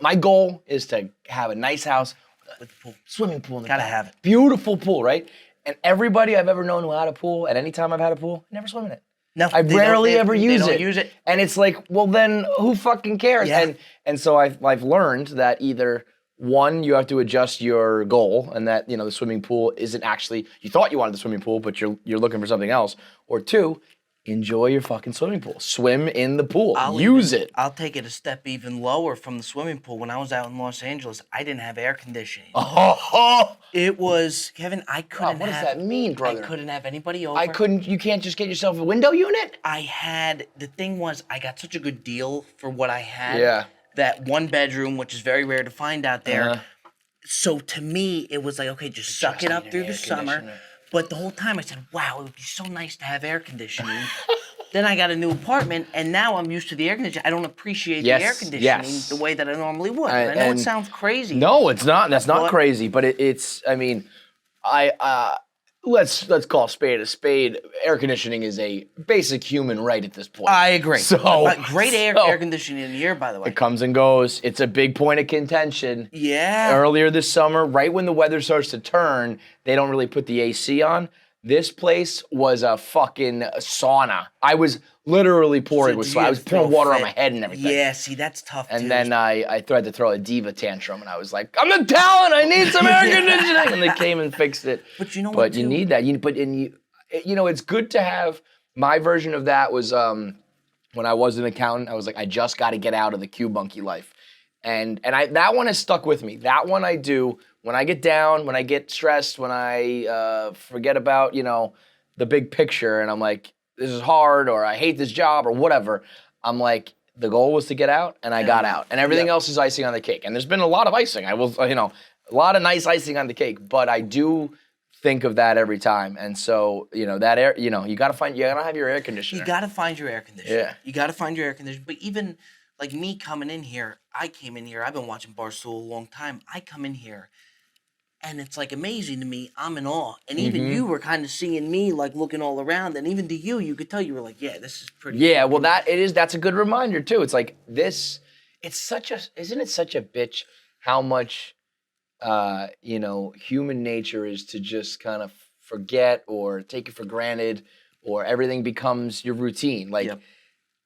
my goal is to have a nice house with a pool, swimming pool in the Gotta back. have it. Beautiful pool, right? And everybody I've ever known who had a pool, at any time I've had a pool, I never swim in it. No, I rarely ever use they it. don't use it. And it's like, well, then who fucking cares? Yeah. And so I've learned that either one, you have to adjust your goal, and that, you know, the swimming pool isn't actually, you thought you wanted the swimming pool, but you're looking for something else. Or two, enjoy your fucking swimming pool. Swim in the pool. Use it. I'll take it a step even lower from the swimming pool. When I was out in Los Angeles, I didn't have air conditioning. Oh, It was, Kevin, I couldn't what have. does that mean, brother? I couldn't have anybody over. You can't just get yourself a window unit? The thing was, I got such a good deal for what I had. Yeah. That one bedroom, which is very rare to find out there. So to me, it was like, okay, just suck it up through the summer. But the whole time I said, wow, it would be so nice to have air conditioning. Then I got a new apartment, and now I'm used to the air conditioning. I don't appreciate the air conditioning the way that I normally would. I know it sounds crazy. No, it's not. That's not crazy. But it's. I mean, let's call a spade. Air conditioning is a basic human right at this point. I agree. So great air conditioning in here, by the way. It comes and goes. It's a big point of contention. Yeah. Earlier this summer, right when the weather starts to turn, they don't really put the AC on. This place was a fucking sauna. I was literally pouring with sweat. I was pouring water on my head and everything. Yeah, see, that's tough, And then I tried to throw a diva tantrum, and I was like, I'm the talent. I need some air conditioning. And they came and fixed it. But you know what, But you need that. It's good to have. My version of that was when I was an accountant. I was like, I just got to get out of the Q-bunky life. And that one has stuck with me. That one I do when I get down, when I get stressed, when I forget about, you know, the big picture, and I'm like, this is hard, or I hate this job, or whatever. I'm like, the goal was to get out, and I got out. And everything else is icing on the cake. And there's been a lot of icing. A lot of nice icing on the cake. But I do think of that every time. And so, you know, that air, you know, you gotta have your air conditioner. You gotta find your air conditioner. Yeah. You gotta find your air conditioner. But even like me coming in here, I came in here, I've been watching Barstool a long time. I come in here, and it's like amazing to me. I'm in awe. And even you were kind of seeing me like looking all around. And even to you could tell you were like, yeah, this is pretty Yeah, cool. well that's a good reminder too. It's like isn't it such a bitch how much human nature is to just kind of forget or take it for granted, or everything becomes your routine. Like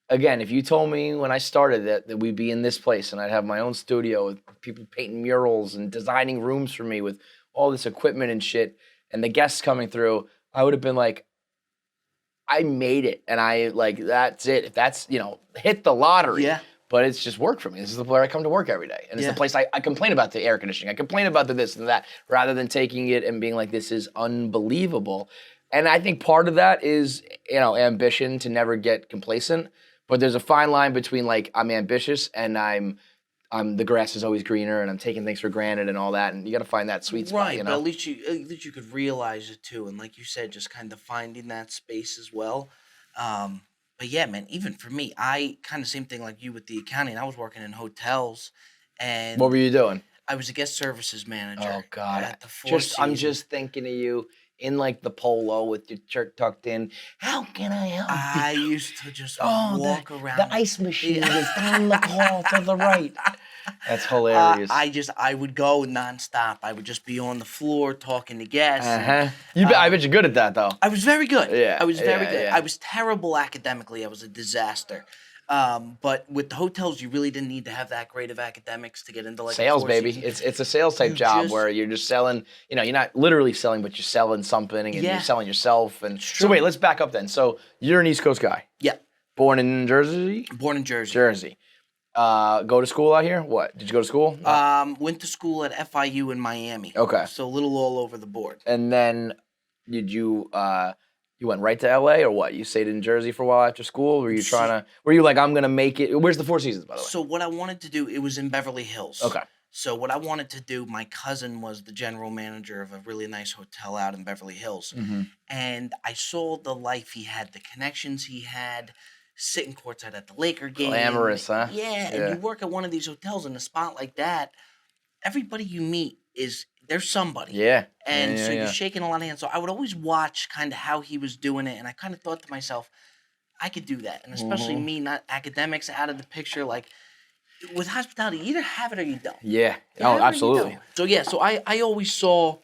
again, if you told me when I started that we'd be in this place and I'd have my own studio with people painting murals and designing rooms for me with all this equipment and shit, and the guests coming through, I would have been like, I made it, and that's it. If that's, hit the lottery. Yeah. But it's just work for me. This is where I come to work every day. And it's the place I complain about the air conditioning. I complain about the this and that, rather than taking it and being like, this is unbelievable. And I think part of that is, ambition to never get complacent. But there's a fine line between like, I'm ambitious and I'm the grass is always greener and I'm taking things for granted and all that. And you got to find that sweet spot, Right, but at least you could realize it too. And like you said, just kind of finding that space as well. But yeah, man, even for me, I kind of same thing like you with the accounting. I was working in hotels, and what were you doing? I was a guest services manager. Oh God, at the Four I'm Seasons. just thinking of you in like the polo with your shirt tucked in. How can I help you? I used to just walk around. The ice machine is down the hall to the right. That's hilarious. I would go nonstop. I would just be on the floor talking to guests. I bet you're good at that though. I was very good. Yeah, I was very good. yeah. I was terrible academically. I was a disaster. But with the hotels, you really didn't need to have that great of academics to get into like Sales, a baby. It's a sales type job where you're just selling. You know, you're not literally selling, but you're selling something and you're selling yourself. And so wait, let's back up then. So you're an East Coast guy. Yeah. Born in Jersey. Born in Jersey. Jersey. Go to school out here? What? Did you go to school? Went to school at FIU in Miami. Okay. So a little all over the board. And then did you you went right to LA or what? You stayed in Jersey for a while after school? Were you like, I'm gonna make it? Where's the Four Seasons, by the way? So what I wanted to do, it was in Beverly Hills. Okay. So what I wanted to do, my cousin was the general manager of a really nice hotel out in Beverly Hills. Mm-hmm. And I saw the life he had, the connections he had, sitting courtside at the Laker game. Glamorous, huh? Yeah, and you work at one of these hotels in a spot like that, everybody you meet there's somebody. Yeah. And so you're shaking a lot of hands. So I would always watch kind of how he was doing it, and I kind of thought to myself, I could do that. And especially me, not academics out of the picture, like with hospitality, you either have it or you don't. Yeah. You have it or you Absolutely. don't. So I always saw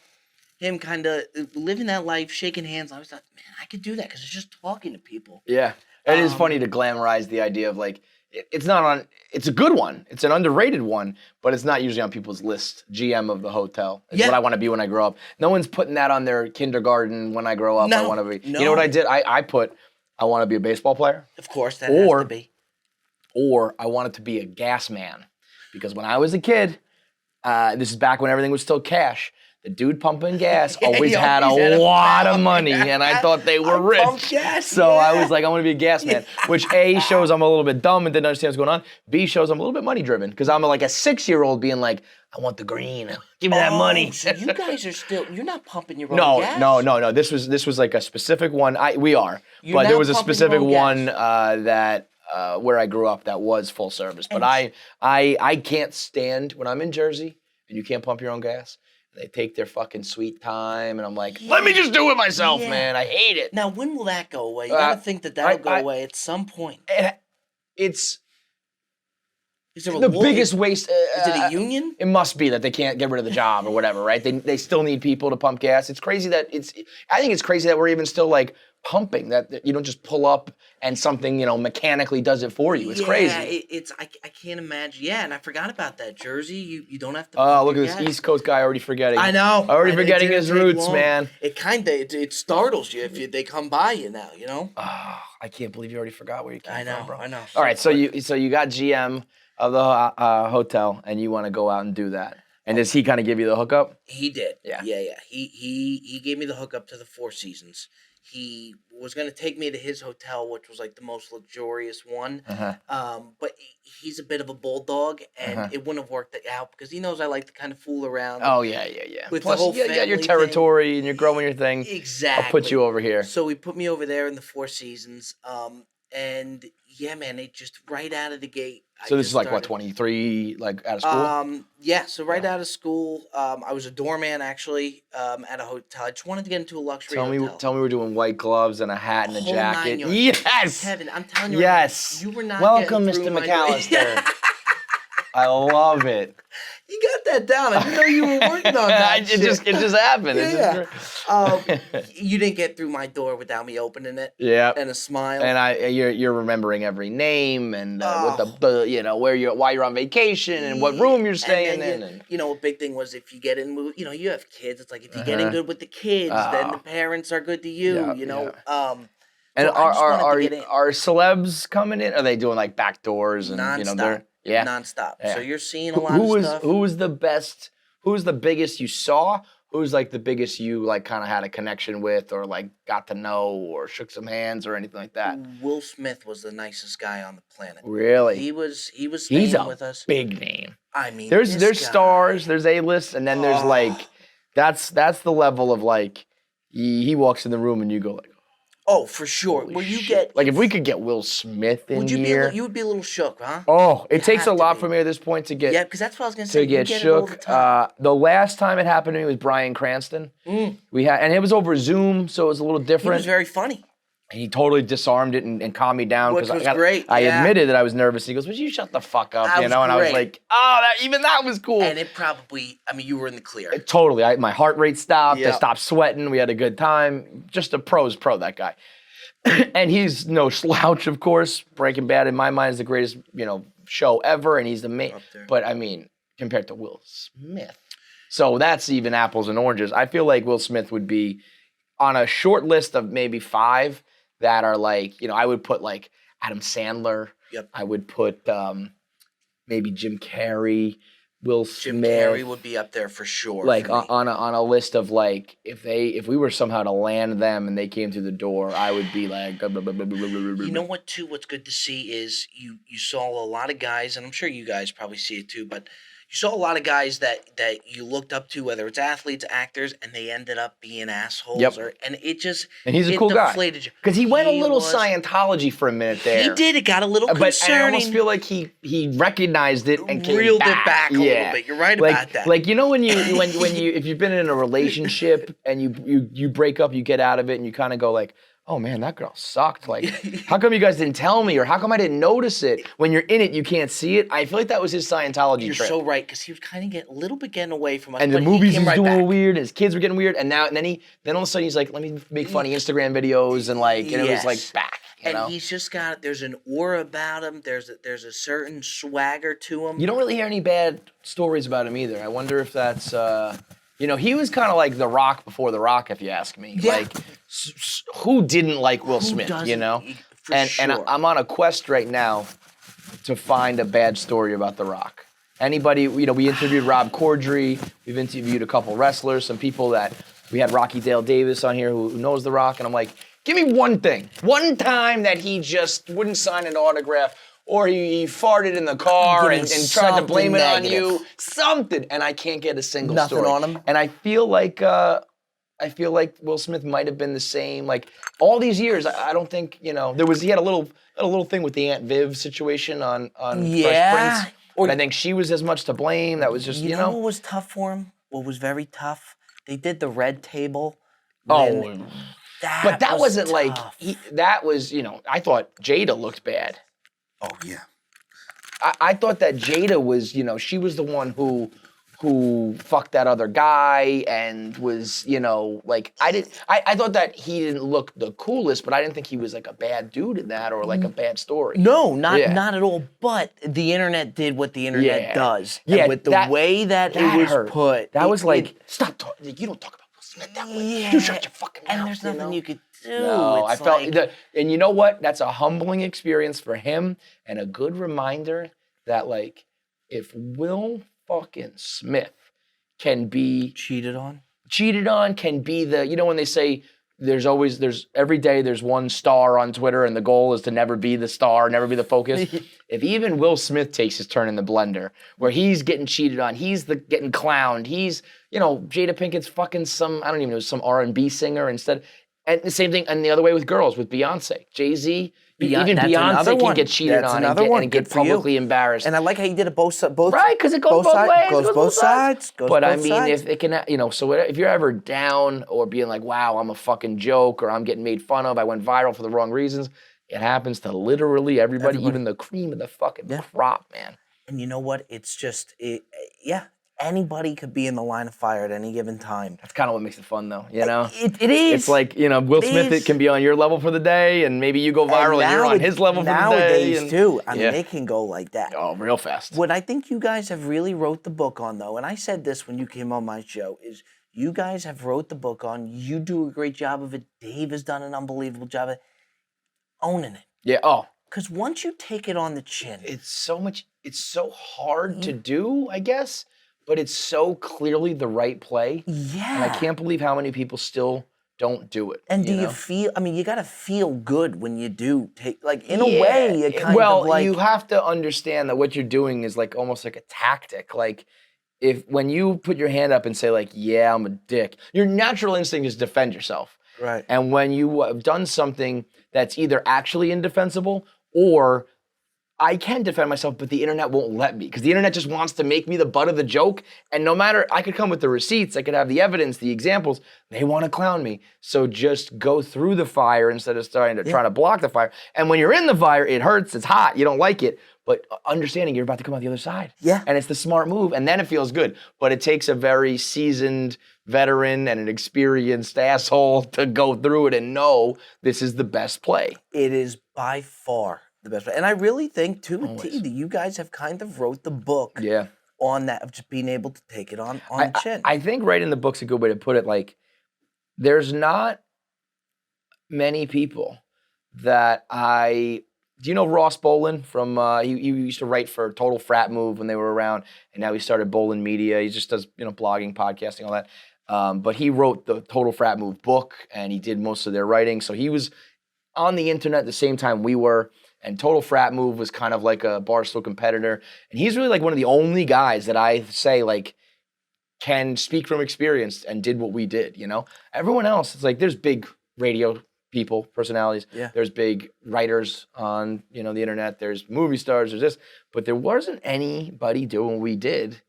him kind of living that life, shaking hands. I always thought, man, I could do that because it's just talking to people. Yeah. It is funny to glamorize the idea of like, it's not on, it's a good one. It's an underrated one, but it's not usually on people's list. GM of the hotel is what I want to be when I grow up. No one's putting that on their kindergarten when I grow up. I want to be, you know what I did? I put, I want to be a baseball player. Of course, that has to be. Or I wanted to be a gas man. Because when I was a kid, this is back when everything was still cash, the dude pumping gas always had a lot of money, and I thought they were rich. So I was like, I want to be a gas man, which A, shows I'm a little bit dumb and didn't understand what's going on. B, shows I'm a little bit money driven, because I'm like a 6-year-old being like, I want the green. Give me that money. So you guys are still, you're not pumping your own gas? No. This was like a specific one. We are. But there was a specific one that where I grew up that was full service. But I can't stand when I'm in Jersey and you can't pump your own gas. They take their fucking sweet time, and I'm like, let me just do it myself, man. I hate it. Now, when will that go away? You gotta think that'll go away at some point. It's Is there the biggest waste. Is it a union? It must be that they can't get rid of the job or whatever, right? They still need people to pump gas. It's crazy that I think it's crazy that we're even still like pumping, that you don't just pull up and something, mechanically does it for you. It's crazy. I can't imagine. Yeah, and I forgot about that. Jersey, you don't have to. Oh, look at this East Coast guy already forgetting. I know. Already forgetting his roots, man. It startles you if they come by you now, Oh, I can't believe you already forgot where you came from, bro. I know. All right, so you got GM of the hotel, and you want to go out and do that. And does he kind of give you the hookup? He did. Yeah. He gave me the hookup to the Four Seasons. He was going to take me to his hotel, which was like the most luxurious one. But he's a bit of a bulldog, and it wouldn't have worked out because he knows I like to kind of fool around. Oh, yeah. With Plus, the whole you got your territory and you're growing your thing. Exactly. I'll put you over here. So he put me over there in the Four Seasons. And yeah, man, it just right out of the gate. So this is like, what, 23, like out of school? Yeah, so right out of school, I was a doorman actually at a hotel. I just wanted to get into a luxury hotel. Tell me we're doing white gloves and a hat and a jacket. 9 yards. Yes! Kevin, I'm telling you. Yes! You were not Welcome, getting through Mr. McAllister. I love it. You got that down. I didn't know you were working on that. It just happened. You didn't get through my door without me opening it. Yeah. And a smile. And you're remembering every name and what why you're on vacation and what room you're staying in. A big thing was if you get in, you have kids. It's like if you get in good with the kids, then the parents are good to you. And are celebs coming in? Are they doing like back doors and nonstop? Nonstop. Yeah. So you're seeing a lot of stuff. Who was the best? Who was the biggest you saw? Who's like the biggest you like kind of had a connection with, or like got to know, or shook some hands, or anything like that? Will Smith was the nicest guy on the planet. Really? He was staying with us. Big name. I mean, there's stars, there's A-list, and then there's like that's the level of like he walks in the room and you go like, Oh, for sure. Holy Well, you shit. get like if we could get Will Smith in here. you would be a little shook, huh? Oh, it takes a have to lot be. for me at this point to get Yeah, because that's what I was gonna say. to get you get it all the shook. time. The last time it happened to me was Bryan Cranston. We had, and it was over Zoom, so it was a little He different. was very funny. And he totally disarmed it and calmed me down Which was I great, I yeah. admitted that I was nervous. He goes, "Would you shut the fuck up?" That You was know, and I was great. like, "Oh, that was cool." And it probably, I mean, you were in the clear. Totally, my heart rate stopped. I Yeah. stopped sweating. We had a good time. Just a pro's pro, that guy. And he's no slouch, of course. Breaking Bad, in my mind, is the greatest, show ever, and he's the main. Up there. But I mean, compared to Will Smith, so that's even apples and oranges. I feel like Will Smith would be on a short list of maybe 5 that are like, I would put like Adam Sandler. Yep. I would put maybe Jim Carrey, Will Smith. Jim Carrey would be up there for sure. Like for me. on a list of like, if we were somehow to land them and they came through the door, I would be like. You know what, too? What's good to see is you saw a lot of guys, and I'm sure you guys probably see it too, but you saw a lot of guys that you looked up to, whether it's athletes, actors, and they ended up being assholes. Yep. And it just And he's a cool guy. deflated you. Because he went a little was- Scientology for a minute there. He did. It got a little But I concerning. almost feel like he recognized it and came Reeled back. it back a little bit. You're right like, about that. Like when you if you've been in a relationship and you break up, you get out of it and you kind of go like, oh man, that girl sucked. Like, how come you guys didn't tell me, or how come I didn't notice it? When you're in it, you can't see it. I feel like that was his Scientology You're trip. so right, because he was kind of a little bit getting away from us. And the but movies he he's came right doing back. weird, his kids were getting weird, and then all of a sudden he's like, let me make funny Instagram videos and like, and it was like Yes. back. And he's just got, there's an aura about him. There's a certain swagger to him. You don't really hear any bad stories about him either. I wonder if that's, he was kind of like The Rock before The Rock, if you ask me. Yeah. Like, who didn't like Will Who Smith, doesn't? For And sure. I'm on a quest right now to find a bad story about The Rock. Anybody, we interviewed Rob Corddry. We've interviewed a couple wrestlers, some people that, we had Rocky Dale Davis on here who knows The Rock, and I'm like, give me one thing. One time that he just wouldn't sign an autograph, or he farted in the car Give and me tried to blame it on something you. negative. Something. And I can't get a single Nothing story. on him? And I feel like Will Smith might have been the same. Like all these years, I don't think, he had a little thing with the Aunt Viv situation on Yeah. Fresh Prince. And I think she was as much to blame. That was just, You know what was tough for him? What was very tough? They did the red table. Oh, when- but that was wasn't like tough. that was, I thought Jada looked bad. Oh yeah. I thought that Jada was, she was the one who fucked that other guy and was, I thought that he didn't look the coolest, but I didn't think he was like a bad dude in that or like a bad story. No, not Yeah. not at all. But the internet did what the internet Yeah. does. Yeah, And with the way that it was hurt. put, That was like, it- stop talking. You don't talk about Will Smith that way. Yeah. You shut your fucking mouth. and there's nothing you could do. No, I It's felt like, and you know what? That's a humbling experience for him and a good reminder that like if Will fucking Smith can be cheated on. can be the, when they say there's every day there's one star on Twitter and the goal is to never be the star, never be the focus. If even Will Smith takes his turn in the blender where he's getting cheated on, he's getting clowned, he's, Jada Pinkett's fucking some R&B singer instead. And the same thing, and the other way with girls, with Beyonce. Jay-Z, even that's another Beyonce can one. get cheated That's on another and one. get Good for you. publicly embarrassed. And I like how you did it both. Right, because it goes both sides. ways. Goes both sides. Goes But I both mean, sides. if it can, so if you're ever down or being like, wow, I'm a fucking joke or I'm getting made fun of, I went viral for the wrong reasons, it happens to literally everybody. Even the cream of the fucking crop, man. And you know what? It's just, anybody could be in the line of fire at any given time. That's kind of what makes it fun, though, It is. It's like, Will Smith, is. it can be on your level for the day, and maybe you go viral and you're on his level for the day. Nowadays, too. I mean, Yeah. they can go like that. Oh, real fast. What I think you guys have really wrote the book on, though, and I said this when you came on my show, is you guys have wrote the book on, you do a great job of it, Dave has done an unbelievable job of it, owning it. Yeah, Because once you take it on the chin, it's so hard to do, I guess, but it's so clearly the right play. yeah. And I can't believe how many people still don't do it. And do you know? feel, you got to feel good when you do take, in a way, you kind well, of like. you have to understand that what you're doing is like almost like a tactic. Like when you put your hand up and say like, yeah, I'm a dick, your natural instinct is defend yourself. Right. And when you have done something that's either actually indefensible or I can defend myself, but the internet won't let me because the internet just wants to make me the butt of the joke. And no matter, I could come with the receipts, I could have the evidence, the examples. They want to clown me. So just go through the fire instead of starting to try to block the fire. And when you're in the fire, it hurts, it's hot, you don't like it. But understanding you're about to come out the other side. Yeah. And it's the smart move. And then it feels good. But it takes a very seasoned veteran and an experienced asshole to go through it and know this is the best play. It is by far the best way. And I really think, too, Always. T, that you guys have kind of wrote the book Yeah. on that, of just being able to take it on the chin. I think writing the book's a good way to put it. Like, there's not many people that do you know Ross Bolin from, he used to write for Total Frat Move when they were around, and now he started Bolin Media. He just does, blogging, podcasting, all that. But he wrote the Total Frat Move book, and he did most of their writing. So he was on the internet at the same time we were, and Total Frat Move was kind of like a Barstool competitor. And he's really like one of the only guys that I say like can speak from experience and did what we did, Everyone else, it's like there's big radio people, personalities. Yeah. There's big writers on, the internet. There's movie stars, there's this. But there wasn't anybody doing what we did.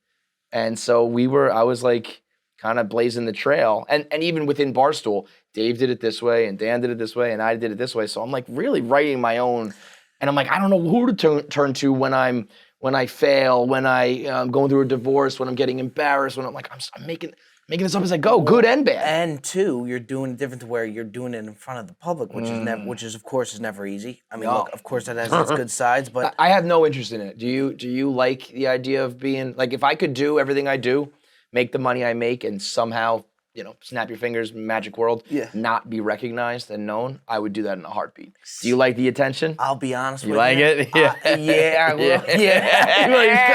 And so I was like kind of blazing the trail. And even within Barstool, Dave did it this way and Dan did it this way and I did it this way. So I'm like really writing my own. And I'm like, I don't know who to turn to when I fail, when I'm going through a divorce, when I'm getting embarrassed, when I'm like, I'm making this up as I go, good and bad. And two, you're doing it different to where you're doing it in front of the public, which is of course never easy. I mean, look, of course that has its good sides, but I have no interest in it. Do you like the idea of being like, if I could do everything I do, make the money I make, and somehow snap your fingers, magic world, not be recognized and known, I would do that in a heartbeat. Do you like the attention? I'll be honest with You like it? Yeah. Yeah, I will. Yeah.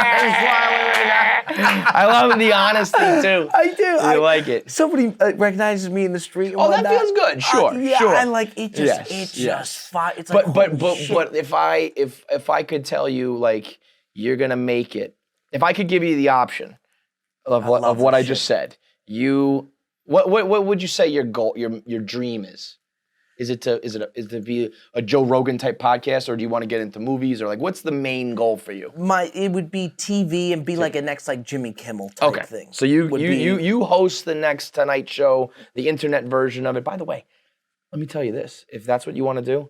I love the honesty too. I do. I like it. Somebody recognizes me in the street. Oh, that feels good. Sure, yeah, sure. I like it. It's like, but if I could tell you like you're gonna make it, if I could give you the option of what I just said, what would you say your goal, your dream is? Is it to be a Joe Rogan type podcast, or do you want to get into movies, or like what's the main goal for you? It would be TV and be like a next like Jimmy Kimmel type thing. So you host the next Tonight Show, the internet version of it. By the way, let me tell you this: if that's what you want to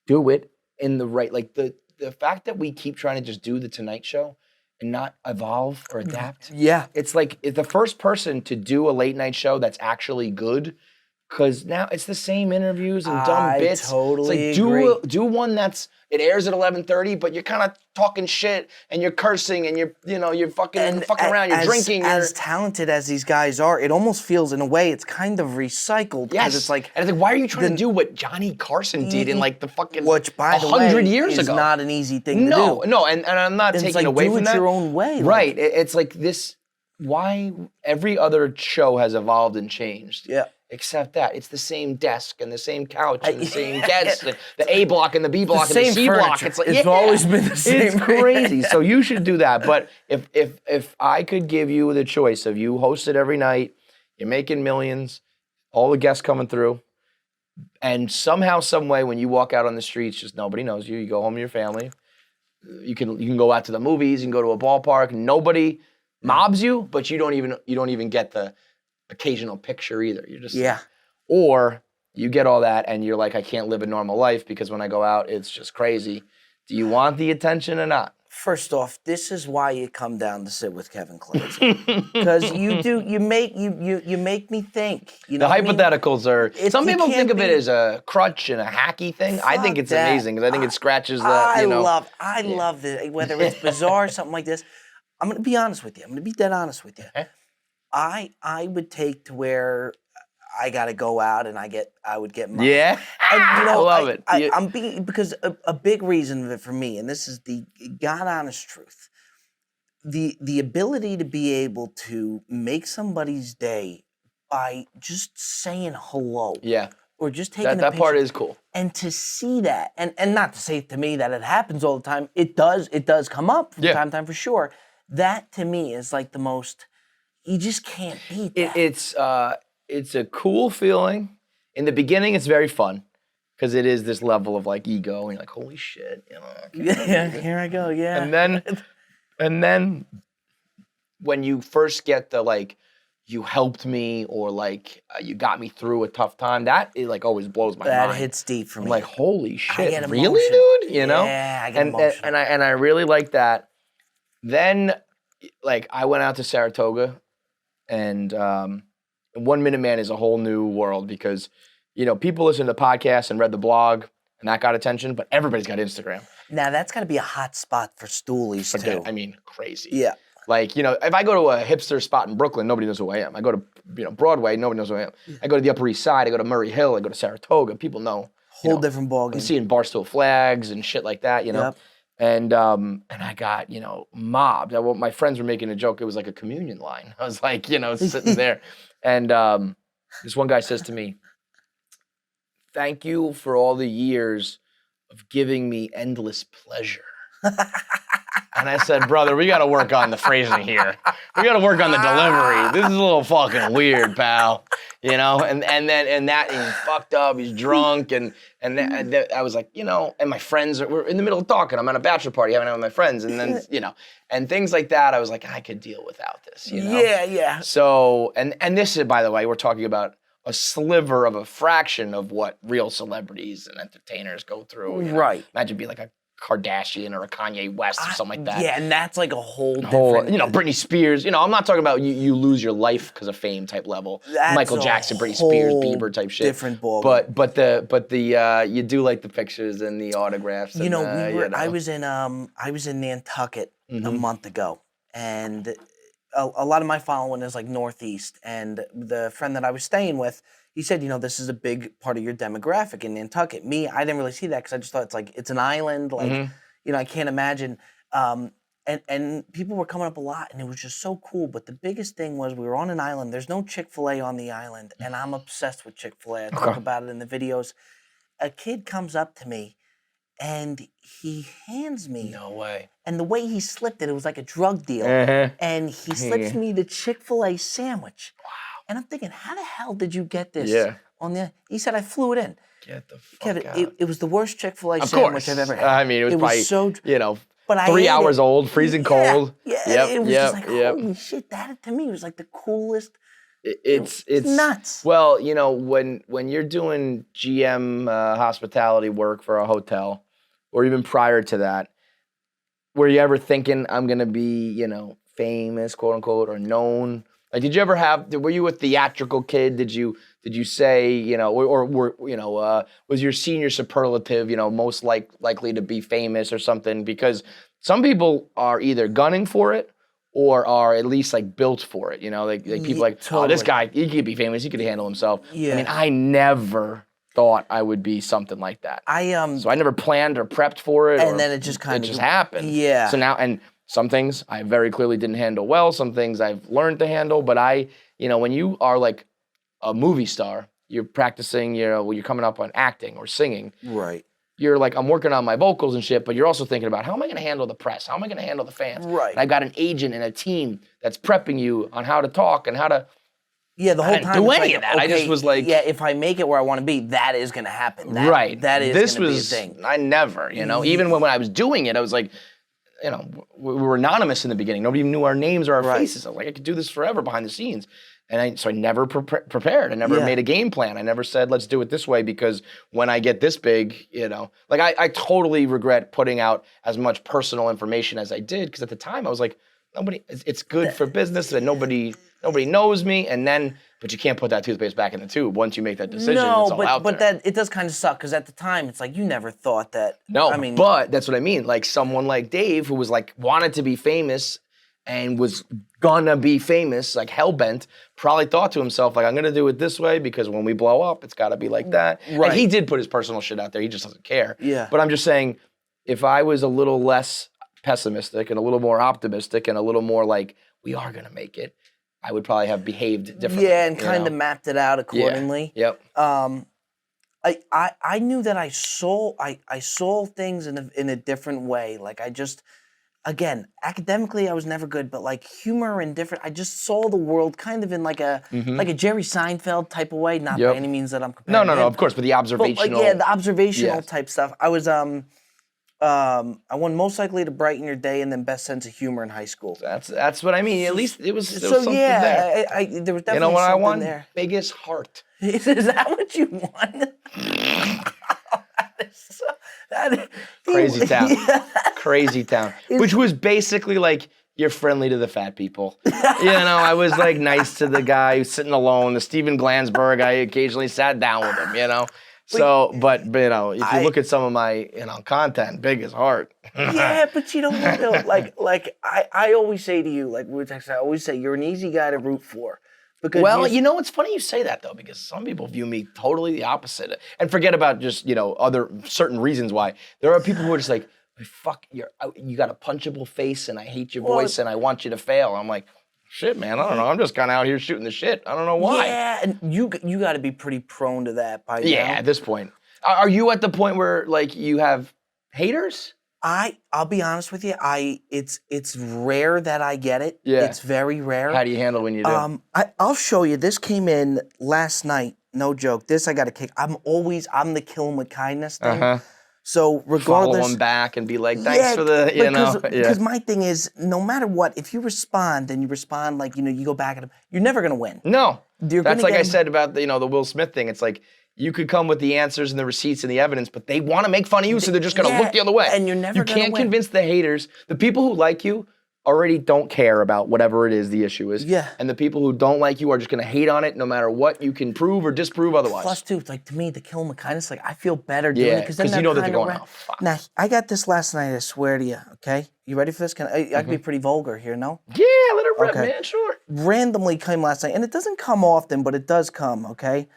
do it in the right. Like the fact that we keep trying to just do the Tonight Show and not evolve or adapt. Yeah, it's like the first person to do a late night show that's actually good. Because now it's the same interviews and dumb bits. Totally it's like agree. do one it airs at 11:30, but you're kind of talking shit and you're cursing and you're fucking around, you're drinking. As talented as these guys are, it almost feels in a way it's kind of recycled. Yes, it's like, and it's like, why are you trying to do what Johnny Carson did in like the fucking which by the 100 way years is ago? Not an easy thing to do. No, and I'm not taking away from that. Do it your own way, right? It's like this. Why every other show has evolved and changed. Yeah. Except that it's the same desk and the same couch and the same guests, the A block and the B block and the C block. It's like it's always been the same. It's crazy. So you should do that. But if I could give you the choice of you host it every night, you're making millions, all the guests coming through, and somehow, some way, when you walk out on the streets, just nobody knows you. You go home to your family. You can go out to the movies. You can go to a ballpark. Nobody mobs you, but you don't even get the occasional picture either. You're just or you get all that and you're like, I can't live a normal life because when I go out, it's just crazy. Do you want the attention or not? First off, this is why you come down to sit with Kevin Clancy, because you make me think. You know the hypotheticals are. Some people think of it as a crutch and a hacky thing. I think it's amazing because I think it scratches the. I love it. Whether it's bizarre or something like this, I'm going to be honest with you. I'm going to be dead honest with you. Okay. I would take to where I got to go out and I would get money. Yeah, and, I love it. I'm being, because a big reason of it for me, and this is the God honest truth, the ability to be able to make somebody's day by just saying hello. Yeah. Or just taking that part is cool. And to see that, and not to say to me that it happens all the time, it does come up from time to time for sure. That to me is like the most. You just can't beat that. It's a cool feeling, In the beginning, it's very fun because it is this level of like ego, and you're like, holy shit, you know. Yeah, here I go. Yeah. And then when you first get the like, you helped me or like you got me through a tough time, that it like always blows my mind. That hits deep for me. I'm like, holy shit, get really, emotional. dude? You know? Yeah, I get emotional. And I really like that. Then, like, I went out to Saratoga, and 1 Minute Man is a whole new world because, you know, people listen to the podcast and read the blog, and that got attention, but everybody's got Instagram. Now, that's got to be a hot spot for stoolies, too. I mean, crazy. Yeah. Like, you know, if I go to a hipster spot in Brooklyn, nobody knows who I am. I go to, you know, Broadway, nobody knows who I am. I go to the Upper East Side, I go to Murray Hill, I go to Saratoga, people know. Whole different ballgame. I'm seeing Barstool flags and shit like that, you know. Yep. And I got, you know, mobbed. My friends were making a joke. It was like a communion line. I was like, you know, sitting there. And this one guy says to me, thank you for all the years of giving me endless pleasure. And I said, brother, we got to work on the phrasing here. We got to work on the delivery. This is a little fucking weird, pal. You know, and he's fucked up. He's drunk, and I was like, you know, and my friends we're in the middle of talking. I'm at a bachelor party, having out with my friends, and then you know, and things like that. I was like, I could deal without this. You know? Yeah. So, and this is, by the way, we're talking about a sliver of a fraction of what real celebrities and entertainers go through. You know? Right. Imagine being like a Kardashian or a Kanye West or something like that. Yeah, and that's like a whole different... You know, Britney Spears. You know, I'm not talking about you lose your life because of fame type level. That's Michael a Jackson, Britney Spears, whole Bieber type shit. different ball. But the you do like the pictures and the autographs. You And, know, I was in Nantucket a month ago, and a lot of my following is like Northeast, and the friend that I was staying with, he said, you know, this is a big part of your demographic in Nantucket. Me, I didn't really see that because I just thought it's an island, like, you know, I can't imagine. And people were coming up a lot, and it was just so cool. But the biggest thing was we were on an island. There's no Chick-fil-A on the island, and I'm obsessed with Chick-fil-A. I talk about it in the videos. A kid comes up to me, and he hands me. No way. And the way he slipped it, it was like a drug deal. And he slips me the Chick-fil-A sandwich. Wow. And I'm thinking, how the hell did you get this? Yeah. He said, I flew it in. Get the fuck out. It was the worst Chick-fil-A sandwich I've ever had. I mean, it was probably, so, you know, but 3 hours old, freezing cold. Yeah, it was just like, holy shit, that to me was like the coolest. It's nuts. Well, you know, when you're doing GM hospitality work for a hotel, or even prior to that, were you ever thinking I'm gonna be, you know, famous, quote unquote, or known? Like, did you ever were you a theatrical kid? Did you say, you know, was your senior superlative, you know, most likely to be famous or something? Because some people are either gunning for it or are at least like built for it, you know, like people like, oh, this guy, he could be famous, he could handle himself. Yeah. I mean, I never thought I would be something like that. So I never planned or prepped for it. And then it just kind of just happened. Yeah. So now, and some things I very clearly didn't handle well. Some things I've learned to handle. But you know, when you are like a movie star, you're practicing, you know, when you're coming up on acting or singing. Right. You're like, I'm working on my vocals and shit, but you're also thinking about, how am I going to handle the press? How am I going to handle the fans? Right. And I've got an agent and a team that's prepping you on how to talk and how to. Yeah, the whole I didn't time. do it's any like, of that. I just was like, yeah, if I make it where I want to be, that is going to happen. Right. That is going to be a thing. I never, you know, even when I was doing it, I was like, you know, we were anonymous in the beginning. Nobody even knew our names or our faces. I was like, I could do this forever behind the scenes. And so I never prepared. I never made a game plan. I never said, let's do it this way because when I get this big, you know, like I totally regret putting out as much personal information as I did because at the time I was like, it's good for business that nobody knows me. And then, but you can't put that toothpaste back in the tube once you make that decision. No, it's all out but there. that it does kind of suck because at the time it's like you never thought that. No, I mean, but that's what I mean. Like someone like Dave who was like wanted to be famous and was gonna be famous, like hellbent, probably thought to himself, like, I'm gonna do it this way because when we blow up, it's gotta be like that. Right. And he did put his personal shit out there, he just doesn't care. Yeah. But I'm just saying, if I was a little less pessimistic and a little more optimistic and a little more like, we are gonna make it, I would probably have behaved differently. Yeah, and kind of mapped it out accordingly. Yeah. Yep. I knew that I saw things in a different way. Like again, academically I was never good, but like humor and different, I just saw the world kind of in like a Jerry Seinfeld type of way. Not by any means that I'm comparing. No, of course, but the observational. But like, the observational type stuff. I was I won most likely to brighten your day and then best sense of humor in high school. That's what I mean. At least there was something there. There was definitely what I something won? there. Biggest heart. Is that what you won? Crazy town. Crazy town. Which was basically like, you're friendly to the fat people. I was like nice to the guy who's sitting alone. The Steven Glansberg, I occasionally sat down with him, So, but if you look at some of my, content, biggest heart. Yeah, but you know what though? Like I always say to you, like we were texting, I always say you're an easy guy to root for. Because it's funny you say that though, because some people view me totally the opposite. And forget about just, other certain reasons why. There are people who are just like, fuck, you got a punchable face and I hate your voice and I want you to fail. I'm like, shit, man, I don't know. I'm just kind of out here shooting the shit. I don't know why. Yeah, and you got to be pretty prone to that by now. Yeah, at this point. Are you at the point where, like, you have haters? I'll be honest with you. It's rare that I get it. Yeah. It's very rare. How do you handle when you do? I'll show you. This came in last night. No joke. This I got a kick. I'm the kill 'em with kindness thing. So regardless, follow them back and be like, thanks for the, Because my thing is, no matter what, if you respond and you respond like, you go back at them, you're never going to win. No. That's like I said about the Will Smith thing. It's like, you could come with the answers and the receipts and the evidence, but they want to make fun of you, so they're just going to look the other way. And you're never going to win. You can't convince the haters. The people who like you already don't care about whatever it is the issue is. Yeah. And the people who don't like you are just going to hate on it no matter what you can prove or disprove otherwise. Plus, too, like to me, the kill 'em with kindness, like I feel better doing it because you know that they're going, oh, fuck. Now, I got this last night, I swear to you, okay? You ready for this? I can be pretty vulgar here, no? Yeah, let it rip, man, sure. Randomly came last night, and it doesn't come often, but it does come, okay?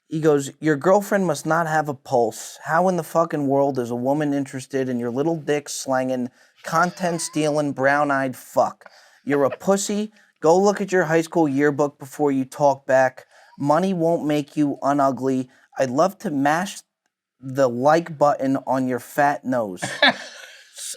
He goes, your girlfriend must not have a pulse. How in the fucking world is a woman interested in your little dick slanging, content-stealing, brown-eyed fuck? You're a pussy. Go look at your high school yearbook before you talk back. Money won't make you unugly. I'd love to mash the like button on your fat nose.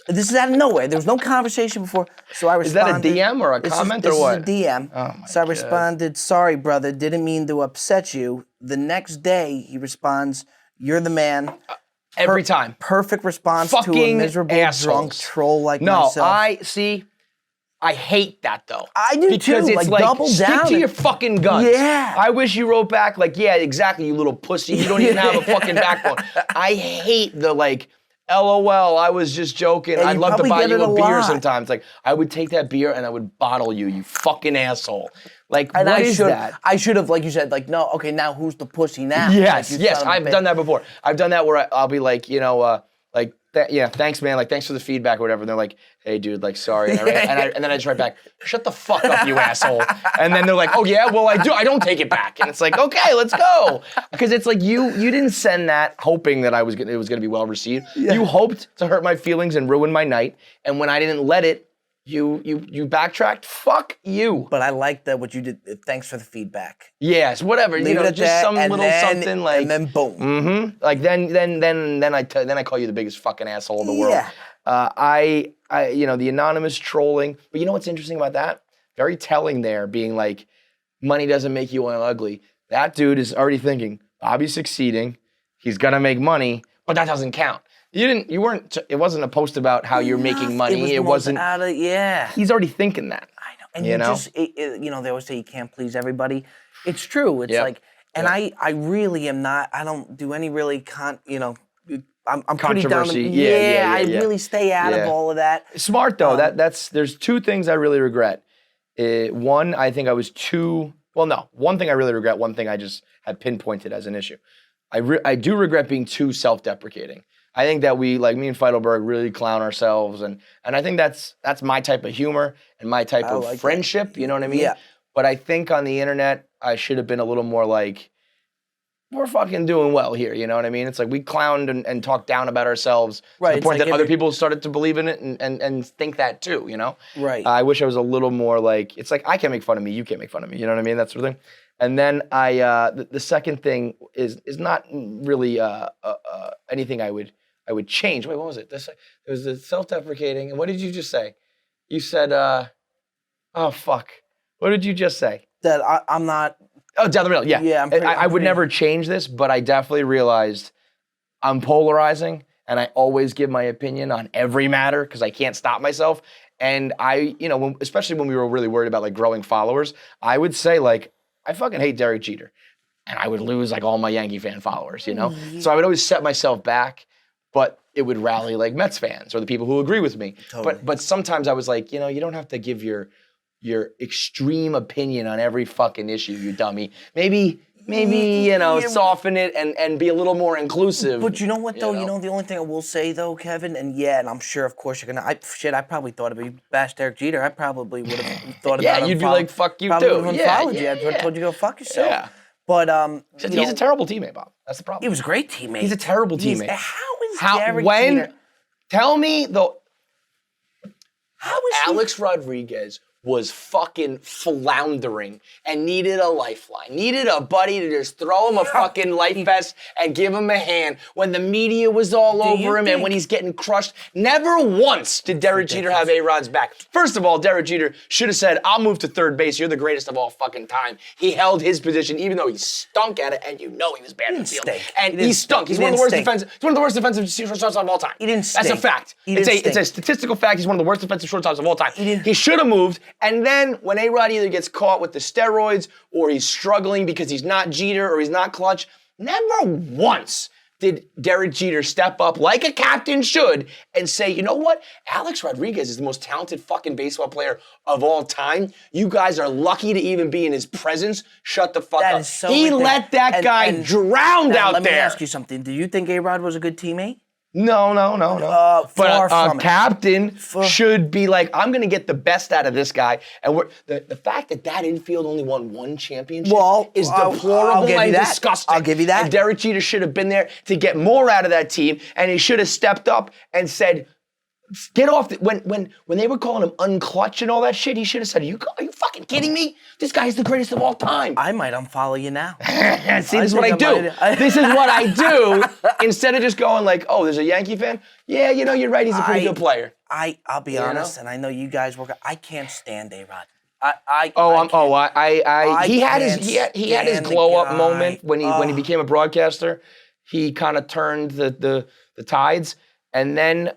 This is out of nowhere. There was no conversation before, so I responded. Is that a DM or a comment or what? This is a DM. Oh my so I responded, sorry, brother, didn't mean to upset you. The next day, he responds, you're the man. Every time. Perfect response to a miserable drunk troll like myself. I hate that though. I do because too. It's like double stick down. to your fucking guns. Yeah. I wish you wrote back like, yeah, exactly, you little pussy. You don't even have a fucking backbone. I hate the like, LOL, I was just joking. I'd love to buy you a beer sometimes. Like, I would take that beer and I would bottle you, you fucking asshole. Like, and what is that? I should have, like you said, like, no, okay, now who's the pussy now? Yes, I've done that before. I've done that where I'll be like, thanks, man. Like, thanks for the feedback or whatever. And they're like, hey, dude, like, sorry. And then I just write back, shut the fuck up, you asshole. And then they're like, oh, yeah, well, I do. I don't take it back. And it's like, okay, let's go. Because it's like you didn't send that hoping that it was going to be well received. Yeah. You hoped to hurt my feelings and ruin my night. And when I didn't let it, you backtracked. Fuck you. But I like that what you did. Thanks for the feedback. Yes, whatever. Leave it at just that, some little something like. And then boom. Mm-hmm. Like then I call you the biggest fucking asshole in the world. Yeah. I the anonymous trolling. But you know what's interesting about that? Very telling there, being like, money doesn't make you ugly. That dude is already thinking, Bobby's succeeding. He's gonna make money, but that doesn't count. It wasn't a post about how you're making money. It wasn't. He's already thinking that. I know. And they always say you can't please everybody. It's true. It's like, and I really am not, I don't do any really, I'm pretty down to, I really stay out of all of that. Smart though, there's two things I really regret. One, I think I was one thing I really regret, one thing I just had pinpointed as an issue. I do regret being too self-deprecating. I think that we, like me and Feitelberg, really clown ourselves, and I think that's my type of humor and my type of friendship, you know what I mean? Yeah. But I think on the internet, I should have been a little more like, we're fucking doing well here, you know what I mean? It's like we clowned and talked down about ourselves to the point that other people started to believe in it and think that too, you know? Right. I wish I was a little more like, it's like I can't make fun of me, you can't make fun of me, you know what I mean? That sort of thing. And then the second thing is not really anything I would I would change. Wait, what was it? It was the self-deprecating. And what did you just say? You said, oh, fuck. What did you just say? That I'm not. Oh, down the middle, yeah. Yeah, I would never change this, but I definitely realized I'm polarizing, and I always give my opinion on every matter because I can't stop myself. And especially when we were really worried about like growing followers, I would say like, I fucking hate Derek Jeter. And I would lose like all my Yankee fan followers, you know? So I would always set myself back, but it would rally like Mets fans or the people who agree with me. Totally. But sometimes I was like, you don't have to give your extreme opinion on every fucking issue, you dummy. Maybe soften it and be a little more inclusive. But you know what though? The only thing I will say though, Kevin, and I'm sure of course you're gonna. I probably thought about you bashed Derek Jeter. I probably would have thought about. Yeah, you'd be like, fuck you probably too. Probably unfollowed you. I told you to go fuck yourself. Yeah. But he's a terrible teammate, Bob. That's the problem. He was a great teammate. He's a terrible teammate. How is Derek Jeter? Tell me though. How is Alex Rodriguez was fucking floundering and needed a lifeline. Needed a buddy to just throw him a fucking life vest and give him a hand when the media was all over him and when he's getting crushed. Never once did Derek Jeter have A-Rod's back. First of all, Derek Jeter should have said, I'll move to third base. You're the greatest of all fucking time. He held his position even though he stunk at it and he was bad in the field. And he stunk. He's one of the worst defensive shortstops of all time. He didn't That's a fact. It's a statistical fact. He's one of the worst defensive shortstops of all time. He should have moved. And then when A-Rod either gets caught with the steroids or he's struggling because he's not Jeter or he's not clutch, never once did Derek Jeter step up like a captain should and say, you know what? Alex Rodriguez is the most talented fucking baseball player of all time. You guys are lucky to even be in his presence. Shut the fuck up. He let that guy drown out there. Let me ask you something. Do you think A-Rod was a good teammate? No. But a captain should be like, I'm going to get the best out of this guy. And the fact that infield only won one championship is deplorable and disgusting. I'll give you that. And Derek Jeter should have been there to get more out of that team, and he should have stepped up and said, get off. When they were calling him unclutch and all that shit, he should have said, are you fucking kidding me? This guy's the greatest of all time. I might unfollow you now. See, this is what I do. This is what I do. Instead of just going like, oh, there's a Yankee fan? Yeah, you're right. He's a pretty good player. I'll be honest, and I know you guys work. I can't stand A-Rod. He had his glow up moment when he became a broadcaster. He kind of turned the tides, and then,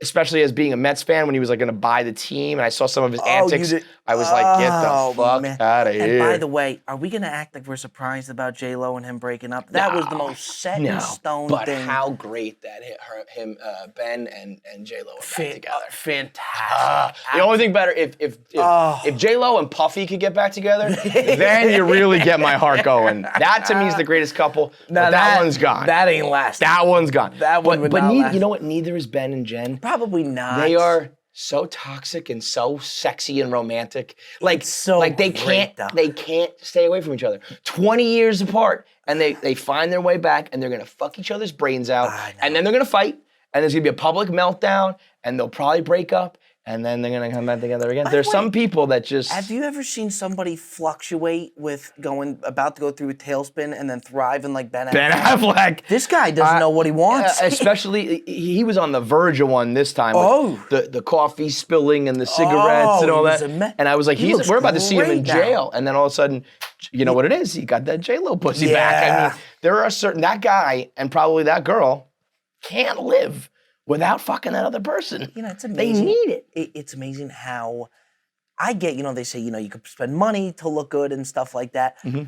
especially as being a Mets fan, when he was like going to buy the team, and I saw some of his antics, I was like, get the fuck out of here. And by the way, are we going to act like we're surprised about J Lo and him breaking up? That was the most set in stone thing. But how great that Ben and J Lo were back together. Fantastic. The only thing better, if J Lo and Puffy could get back together, then you really get my heart going. That to me is the greatest couple. But that one's gone. That ain't lasting. That one's gone. That one would not last. You know what? Neither is Ben and Jen. Probably not. They are so toxic and so sexy and romantic. They can't stay away from each other. 20 years apart, and they find their way back, and they're gonna fuck each other's brains out, and then they're gonna fight, and there's gonna be a public meltdown, and they'll probably break up, and then they're gonna come back together again. There's some people that just... Have you ever seen somebody fluctuate with about to go through a tailspin and then thriving like Ben Affleck? Ben Affleck. This guy doesn't know what he wants. Especially, he was on the verge of one this time. With the coffee spilling and the cigarettes and all that. And I was like, we're about to see him in jail. And then all of a sudden, you know what it is? He got that J-Lo pussy back. I mean, there are that guy and probably that girl can't live without fucking that other person. It's amazing. They need it. It's amazing how I get, they say, you could spend money to look good and stuff like that. Mm-hmm.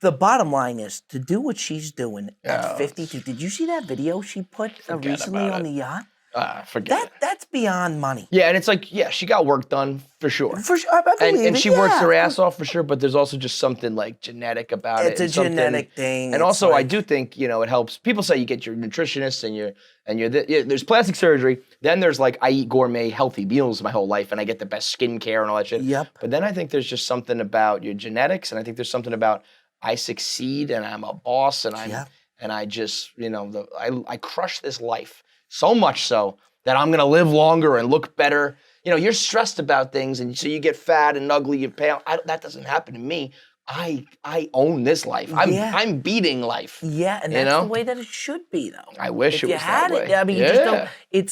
The bottom line is to do what she's doing at 52. Did you see that video she put recently on the yacht? That's beyond money. Yeah, and it's like, she got work done for sure. For sure, I believe and she works her ass off for sure. But there's also just something like genetic about it. It's a genetic thing. And also, I do think it helps. People say you get your nutritionist and there's plastic surgery. Then there's like I eat gourmet healthy meals my whole life, and I get the best skincare and all that shit. Yep. But then I think there's just something about your genetics, and I think there's something about I succeed and I'm a boss and I just I crush this life. So much so that I'm going to live longer and look better. You're stressed about things, and so you get fat and ugly and pale. That doesn't happen to me. I own this life. I'm beating life. Yeah, and that's the way that it should be, though. I wish it was that way. I mean, you just don't.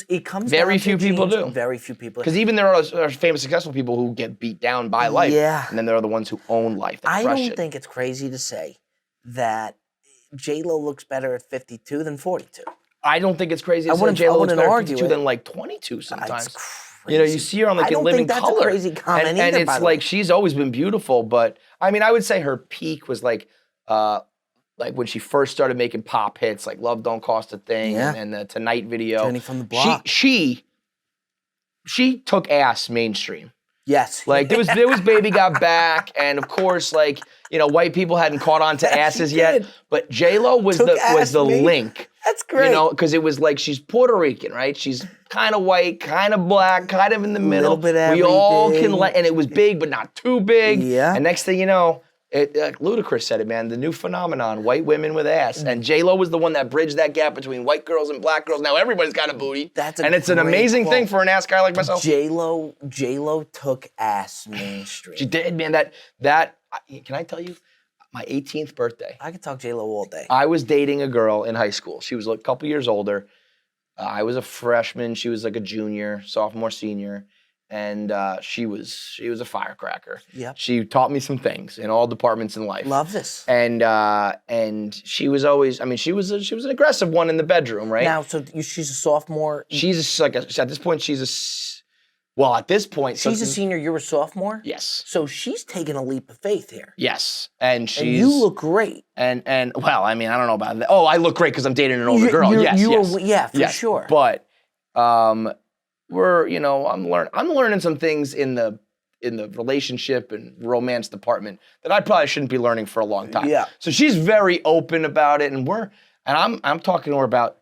It comes very down few to people genes. do. Very few people. Because even there are famous, successful people who get beat down by life. Yeah. And then there are the ones who own life. I don't think it's crazy to say that J-Lo looks better at 52 than 42. I don't think it's crazy to say J-Lo looks better at 52 than like 22 sometimes. You know, you see her on like in living color. I don't think that's a crazy comment and either, it's like she's always been beautiful, but I mean, I would say her peak was like when she first started making pop hits, like "Love Don't Cost a Thing" and the "Tonight" video. Jenny from the Block. She took ass mainstream. Yes. Like there was Baby Got Back, and of course, like white people hadn't caught on to asses yet, but J-Lo was the link. That's great. Because it was like she's Puerto Rican, right? She's kind of white, kind of black, kind of in the middle. Little bit we all can and it was big, but not too big. Yeah. And next thing you know, Ludacris said it, man. The new phenomenon: white women with ass. And J-Lo was the one that bridged that gap between white girls and black girls. Now everybody's got a booty. And it's an amazing thing for an ass guy like myself. J-Lo took ass mainstream. She did, man. That can I tell you? My 18th birthday. I could talk J-Lo all day. I was dating a girl in high school. She was a couple years older. I was a freshman. She was like a junior, sophomore, senior. And she was a firecracker. Yep. She taught me some things in all departments in life. Love this. And she was always, I mean, she was an aggressive one in the bedroom, right? Now, so she's a sophomore? She's at this point, at this point. She's a senior, you're a sophomore? Yes. So she's taking a leap of faith here. Yes. And you look great. And well, I mean, I don't know about that. Oh, I look great because I'm dating an older girl. Yes. For sure. But I'm learning some things in the relationship and romance department that I probably shouldn't be learning for a long time. Yeah. So she's very open about it, and I'm talking to her about.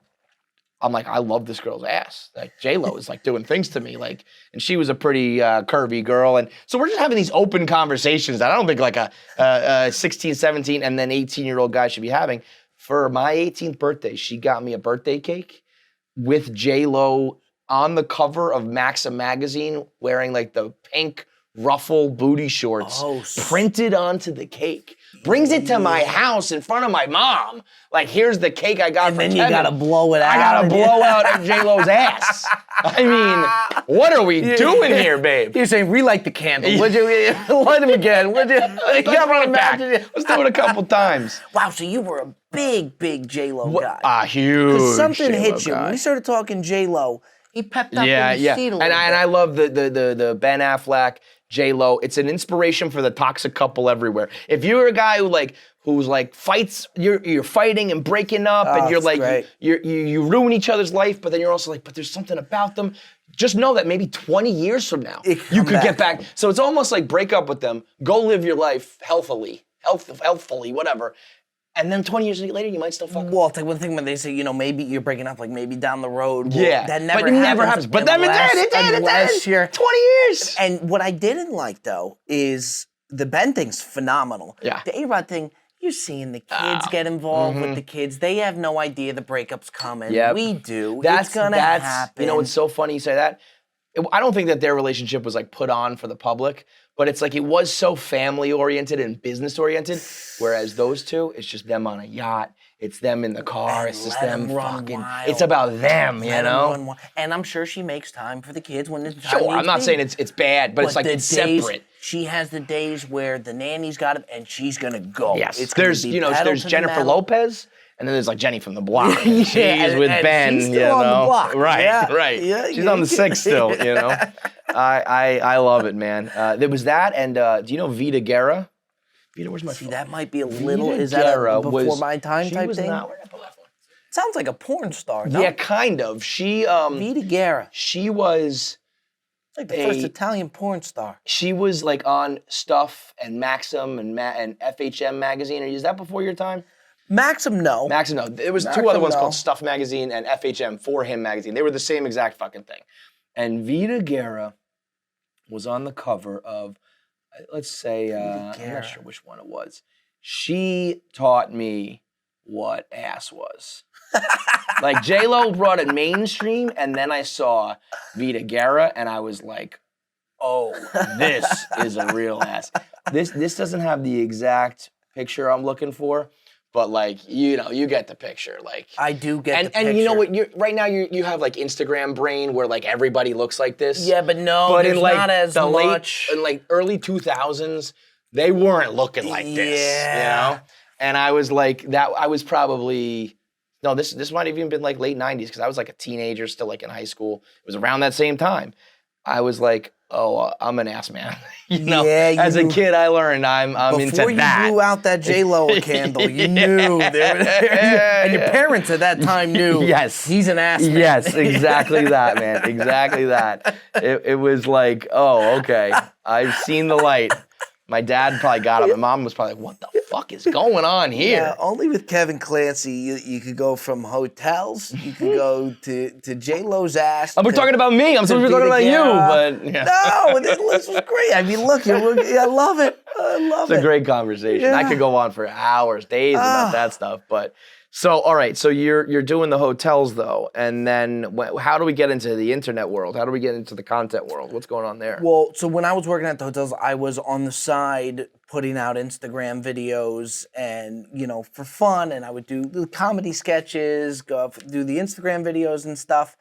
I'm like, I love this girl's ass. Like J-Lo is like doing things to me, like, and she was a pretty curvy girl, and so we're just having these open conversations that I don't think like a 16, 17, and then 18-year-old guy should be having. For my 18th birthday, she got me a birthday cake with J-Lo on the cover of Maxim magazine, wearing like the pink ruffle booty shorts, printed onto the cake. Brings it to my house in front of my mom. Like, here's the cake I got from Kevin. And then you gotta blow it out. I gotta blow out at J-Lo's ass. I mean, what are we doing here, babe? You're saying relight the candle. Would you light him again? Would you? Let's run it back. Let's do it a couple times. Wow, so you were a big J-Lo guy. Huge. Because something J-Lo hit you. guy. When we started talking J-Lo, he pepped up in the seat a little bit. And I love the Ben Affleck, J-Lo. It's an inspiration for the toxic couple everywhere. If you're a guy who's fights, you're fighting and breaking up, and you're like great. you ruin each other's life, but then you're also like, but there's something about them. Just know that maybe 20 years from now, you could get back. So it's almost like break up with them, go live your life healthfully, whatever. And then 20 years later, you might still fuck. Well, it's like one thing when they say, maybe you're breaking up, like maybe down the road. Well, yeah, that never happens. But then it did. Last year, 20 years. And what I didn't like though is the Ben thing's phenomenal. Yeah. The A-Rod thing, you're seeing the kids get involved with the kids. They have no idea the breakup's coming. Yep. We do. It's gonna happen. It's so funny you say that. I don't think that their relationship was put on for the public, but it's it was so family oriented and business oriented. Whereas those two, it's just them on a yacht. It's them in the car. It's just them fucking. Wild. It's about them, And I'm sure she makes time for the kids when it's time. Sure, I'm not saying it's bad, but it's separate. She has the days where the nanny's got it, and she's gonna go. Yes, it's there's Jennifer Lopez. And then there's Jenny from the Block. She's with Ben, she's still on the block. Right. Yeah, she's on the 6 still, I love it, man. There was that, and do you know Vita Guerra? Vita, where's my phone? That might be a little. Vita is that Guerra a before was, my time she type was thing? Not, where'd I pull that phone? Sounds like a porn star. No? Yeah, kind of. She Vita Guerra. She was. It's like the first Italian porn star. She was on Stuff and Maxim and FHM magazine. Is that before your time? Maxim, no. There was two other ones called Stuff Magazine and FHM For Him Magazine. They were the same exact fucking thing. And Vita Guerra was on the cover of, let's say, I'm not sure which one it was. She taught me what ass was. J-Lo brought it mainstream, and then I saw Vita Guerra, and I was like, oh, this is a real ass. This doesn't have the exact picture I'm looking for, but like, you know, you get the picture. Like I do get the picture. And you know what? Right now you have like Instagram brain where like everybody looks like this. Yeah, but no, but there's in like not as the much. in like early 2000s, they weren't looking like this. You know? And I was like that. I was probably. No, this might have even been like late 90s because I was like a teenager still like in high school. It was around that same time. I was like, oh, I'm an ass man. You know, as a kid, I learned I'm into that. Before you blew out that J-Lo candle, you knew. And your parents at that time knew, yes, he's an ass man. Yes, exactly that, man. Exactly that. It was like, oh, okay. I've seen the light. My dad probably got up. My mom was probably like, what the fuck is going on here? Yeah, only with Kevin Clancy, you could go from hotels, you could go to J-Lo's ass. We're talking about me. I'm supposed to be talking about you, but... Yeah. No, this list was great. I mean, look, I love it. I love it. It's a great conversation. Yeah. I could go on for hours, days about that stuff, but... So, all right, so you're doing the hotels, though, and then how do we get into the internet world? How do we get into the content world? What's going on there? Well, so when I was working at the hotels, I was on the side putting out Instagram videos and, you know, for fun, and I would do the comedy sketches, do the Instagram videos and stuff,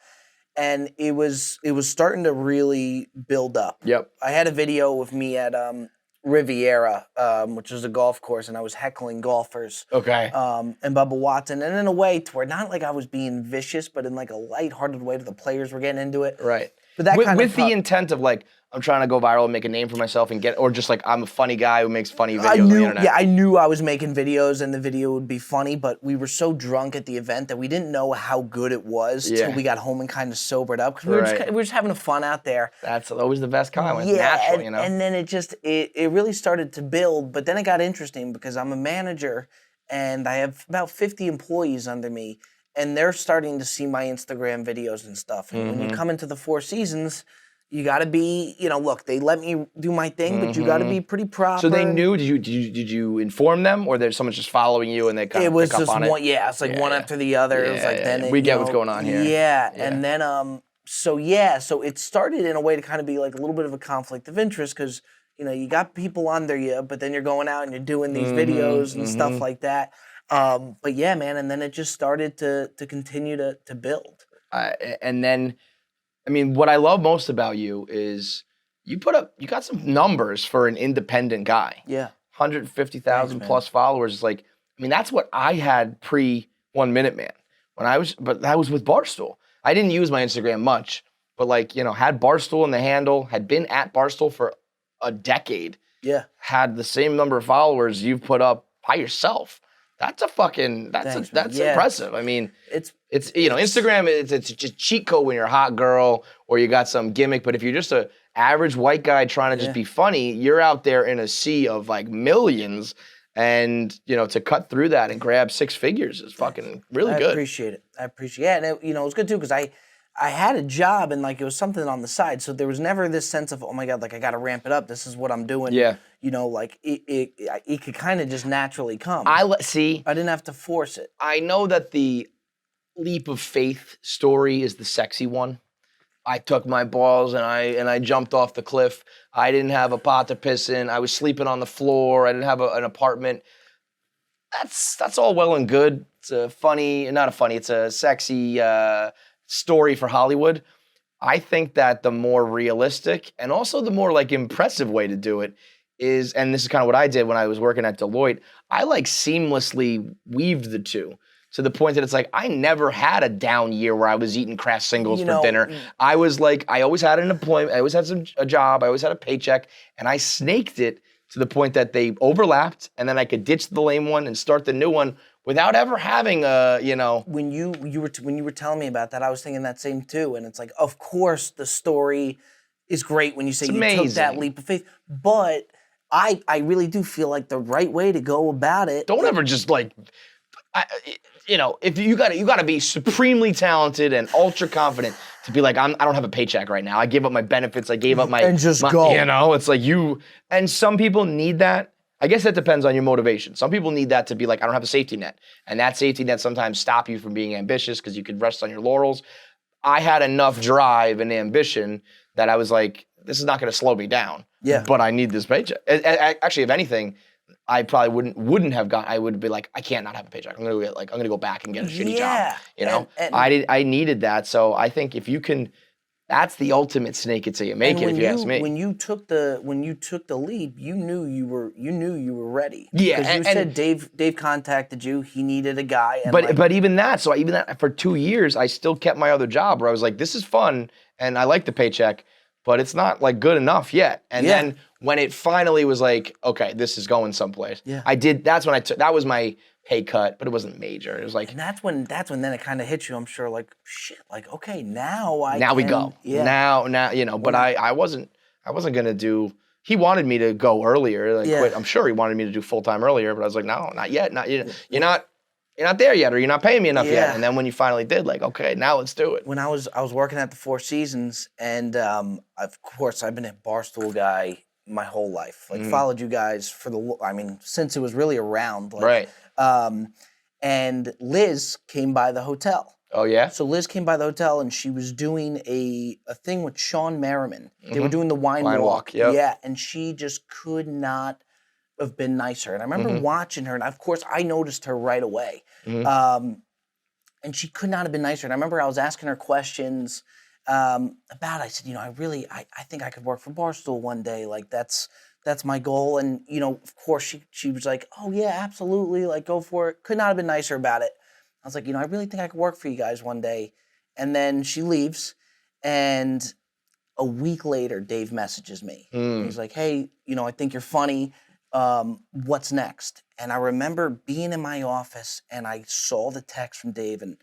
and it was starting to really build up. Yep. I had a video of me at Riviera, which is a golf course, and I was heckling golfers. Okay. And Bubba Watson, and in a way to where not like I was being vicious, but in like a lighthearted way to the players were getting into it. Right. But that with the intent of like, I'm trying to go viral and make a name for myself and or just like I'm a funny guy who makes funny videos on the internet. Yeah, I knew I was making videos and the video would be funny, but we were so drunk at the event that we didn't know how good it was till we got home and kind of sobered up because we were just having fun out there. That's always the best kind when it's natural, you know. And then it really started to build, but then it got interesting because I'm a manager and I have about 50 employees under me, and they're starting to see my Instagram videos and stuff. And when you come into the Four Seasons, you got to be, you know, look, they let me do my thing, but you got to be pretty proper. So they knew, did you inform them, or there's someone just following you and they kind of pick up on it? It was just one, it's like one after the other. It was like then we get what's going on here. Yeah, and then so it started in a way to kind of be like a little bit of a conflict of interest because, you know, you got people under you, but then you're going out and you're doing these videos and stuff like that. But yeah, man, and then it just started to continue to build. And then, I mean, what I love most about you is you got some numbers for an independent guy. Yeah. 150,000 plus followers. Like, I mean, that's what I had pre 1 Minute Man but that was with Barstool. I didn't use my Instagram much, but like, you know, had Barstool in the handle, had been at Barstool for a decade. Yeah. Had the same number of followers you've put up by yourself. That's impressive. I mean, it's you know, Instagram, it's just cheat code when you're a hot girl or you got some gimmick, but if you're just a average white guy trying to just be funny, you're out there in a sea of like millions, and you know, to cut through that and grab six figures is fucking really good. I appreciate it. And it, you know, it was good too because I had a job and like it was something on the side, so there was never this sense of, oh my God, like I got to ramp it up. This is what I'm doing. Yeah. You know, like it could kind of just naturally come. I didn't have to force it. I know that the leap of faith story is the sexy one. I took my balls and I jumped off the cliff. I didn't have a pot to piss in. I was sleeping on the floor. I didn't have an apartment. That's all well and good. It's it's a sexy story for Hollywood. I think that the more realistic and also the more like impressive way to do it is, and this is kind of what I did when I was working at Deloitte, I like seamlessly weaved the two to the point that it's like I never had a down year where I was eating Kraft Singles for dinner. I was like, I always had an employment, I always had a job, I always had a paycheck, and I snaked it to the point that they overlapped, and then I could ditch the lame one and start the new one without ever having a, you know. When you were telling me about that, I was thinking that same too, and it's like, of course, the story is great when you say you took that leap of faith, but I really do feel like the right way to go about it. Don't ever just like, you know, if you gotta be supremely talented and ultra confident to be like, I don't have a paycheck right now. I gave up my benefits. I gave up and just go. You know, it's like and some people need that. I guess that depends on your motivation. Some people need that to be like, I don't have a safety net. And that safety net sometimes stop you from being ambitious because you could rest on your laurels. I had enough drive and ambition that I was like, this is not going to slow me down. Yeah. But I need this paycheck. Actually, if anything, I probably wouldn't have I would be like, I can't not have a paycheck. I'm gonna go back and get a shitty job. You know, I needed that. So I think if you can, that's the ultimate snake until you make it. If you ask me. When you took the lead, you knew you were ready. Yeah, because you said Dave contacted you. He needed a guy. And but even that for 2 years, I still kept my other job where I was like, this is fun and I like the paycheck, but it's not like good enough yet. And then when it finally was like, okay, this is going someplace. Yeah. That's when that was my pay cut, but it wasn't major. It was like, and that's when then it kind of hit you. I'm sure, like, shit, like, okay, now we go. Yeah. Now, you know, but I wasn't gonna do. He wanted me to go earlier, quit. I'm sure he wanted me to do full time earlier, but I was like, no, not yet. You're not there yet, or you're not paying me enough yet. And then when you finally did, like, okay, now let's do it. When I was working at the Four Seasons, and of course I've been a Barstool guy my whole life. Like, followed you guys since it was really around. Like, right. And Liz came by the hotel. Oh yeah. So Liz came by the hotel, and she was doing a thing with Sean Merriman. They were doing the wine walk. Yep. Yeah, and she just could not have been nicer. And I remember watching her, and of course I noticed her right away. And she could not have been nicer. And I remember I was asking her questions about. I said, you know, I think I could work for Barstool one day. Like, that's my goal. And, you know, of course she was like, oh yeah, absolutely. Like, go for it. Could not have been nicer about it. I was like, you know, I really think I could work for you guys one day. And then she leaves, and a week later, Dave messages me. He's like, hey, you know, I think you're funny. What's next? And I remember being in my office, and I saw the text from Dave, and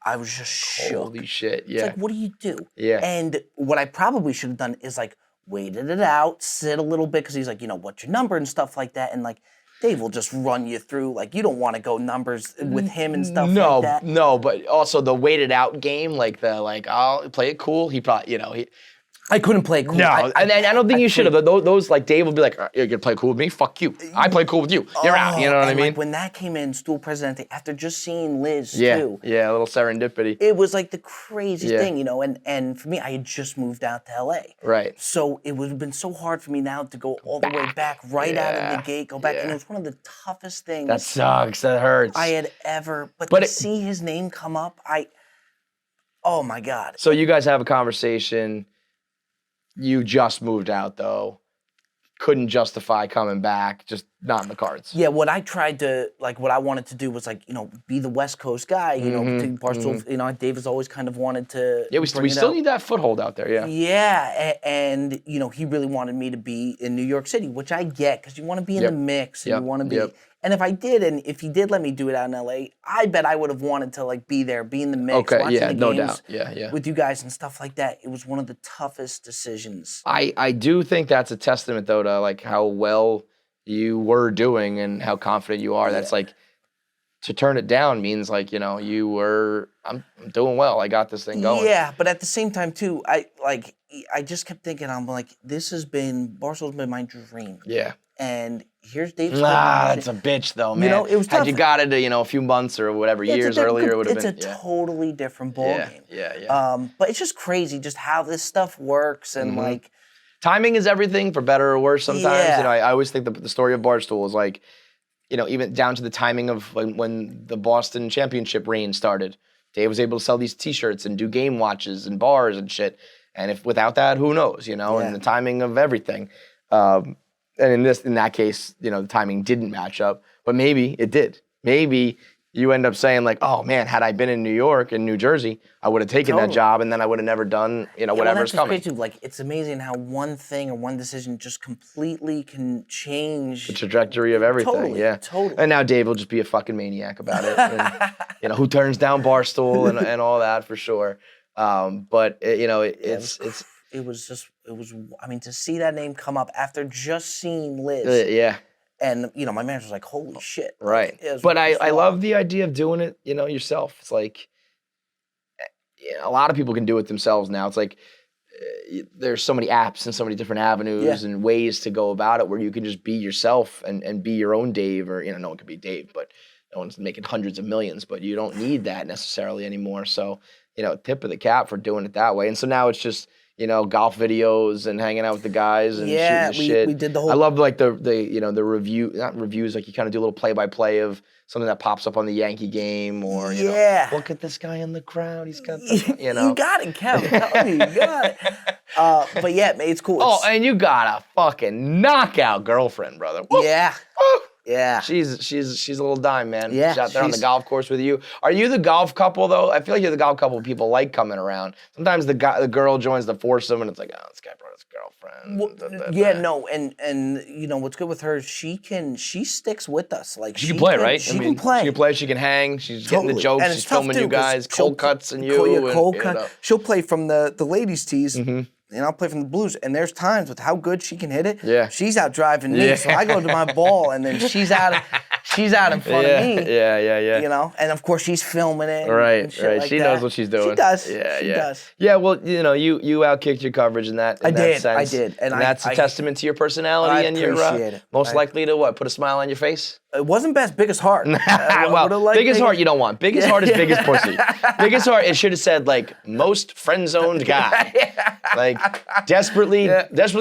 I was just shook. Holy shit, yeah. It's like, what do you do? Yeah. And what I probably should have done is, like, waited it out, sit a little bit, because he's like, you know, what's your number and stuff like that. And, like, Dave will just run you through. Like, you don't want to go numbers with him and stuff like that. No, but also the waited out game, like I'll play it cool. He probably, you know, I couldn't play cool. No, I don't think you should have. Those, like, Dave will be like, you're going to play cool with me? Fuck you. I play cool with you. You're out. You know what I mean? Like, when that came in, Stool Presidente, after just seeing Liz, too. Yeah, a little serendipity. It was, like, the craziest thing, you know? And for me, I had just moved out to L.A. Right. So it would have been so hard for me now to go all the way back, out of the gate, go back. And it was one of the toughest things. That sucks. That hurts. I had ever. But to see his name come up, oh, my God. So you guys have a conversation. You just moved out, though. Couldn't justify coming back. Just not in the cards. Yeah, what I tried to, like, what I wanted to do was, like, you know, be the West Coast guy, you know, to Barstool, you know, Dave has always kind of wanted to. Yeah, we still need that foothold out there, yeah. Yeah, and, you know, he really wanted me to be in New York City, which I get, because you want to be in the mix, and you want to be. And if I did, and if he did let me do it out in L.A., I bet I would have wanted to, like, be there, be in the mix, watching the no games doubt. with you guys and stuff like that. It was one of the toughest decisions. I do think that's a testament, though, to, like, how well you were doing and how confident you are. That's, like, to turn it down means, like, you know, I'm doing well. I got this thing going. Yeah, but at the same time, too, I just kept thinking, I'm like, Barstool's been my dream. Yeah. And here's Dave's. That's a bitch, though, man. You know, it was tough. Had you got it, a few months or whatever, years earlier, it would have been. It's a totally different ballgame. Yeah. But it's just crazy just how this stuff works, and like. Timing is everything, for better or worse sometimes. Yeah. You know, I always think the story of Barstool is like, you know, even down to the timing of when the Boston championship reign started. Dave was able to sell these T-shirts and do game watches and bars and shit. And if without that, who knows, you know, and the timing of everything. And in that case, you know, the timing didn't match up, but maybe it did. Maybe you end up saying, like, oh man, had I been in New York and New Jersey, I would have taken that job, and then I would have never done, you know, whatever's coming. Crazy. Like, it's amazing how one thing or one decision just completely can change the trajectory of everything. Totally. And now Dave will just be a fucking maniac about it. And, you know, who turns down Barstool and all that for sure. But you know, it was. I mean, to see that name come up after just seeing Liz. And, you know, my manager was like, holy shit. Right. Like, but I love the idea of doing it, you know, yourself. It's like, you know, a lot of people can do it themselves now. It's like, there's so many apps and so many different avenues and ways to go about it where you can just be yourself and be your own Dave, or, you know, no one can be Dave, but no one's making hundreds of millions, but you don't need that necessarily anymore. So, you know, tip of the cap for doing it that way. And so now it's just, golf videos and hanging out with the guys and shooting the shit. We did the whole. I love like the the review, not reviews, like you kind of do a little play-by-play of something that pops up on the Yankee game, or look at this guy in the crowd. He's got You got it, Kevin. You got it. But yeah, it's cool. And you got a fucking knockout girlfriend, brother. Woo. Yeah. Woo. Yeah. She's a little dime, man. Yeah, She's out there on the golf course with you. Are you the golf couple, though? I feel like you're the golf couple people like coming around. Sometimes the girl joins the foursome, and it's like, oh, this guy brought his girlfriend. Well, no, and what's good with her, she sticks with us. Like she can play, right? She can play. She can play. She can hang. She's getting the jokes. She's filming you guys. Cold cuts and you. Cold cut. She'll play from the ladies' tees. Mm-hmm. And I'll play from the blues. And there's times with how good she can hit it. Yeah. She's out driving me. So I go to my ball, and then she's out in front of me. Yeah. And of course she's filming it. Right. Like she knows what she's doing. She does. Yeah. She does. Yeah. Well, you outkicked your coverage in that. I did. And that's a testament to your personality, and you're most likely to put a smile on your face. It wasn't best. Biggest heart. Biggest heart you don't want. Biggest heart is biggest pussy. Biggest heart. It should have said like most friend-zoned guy. Like desperately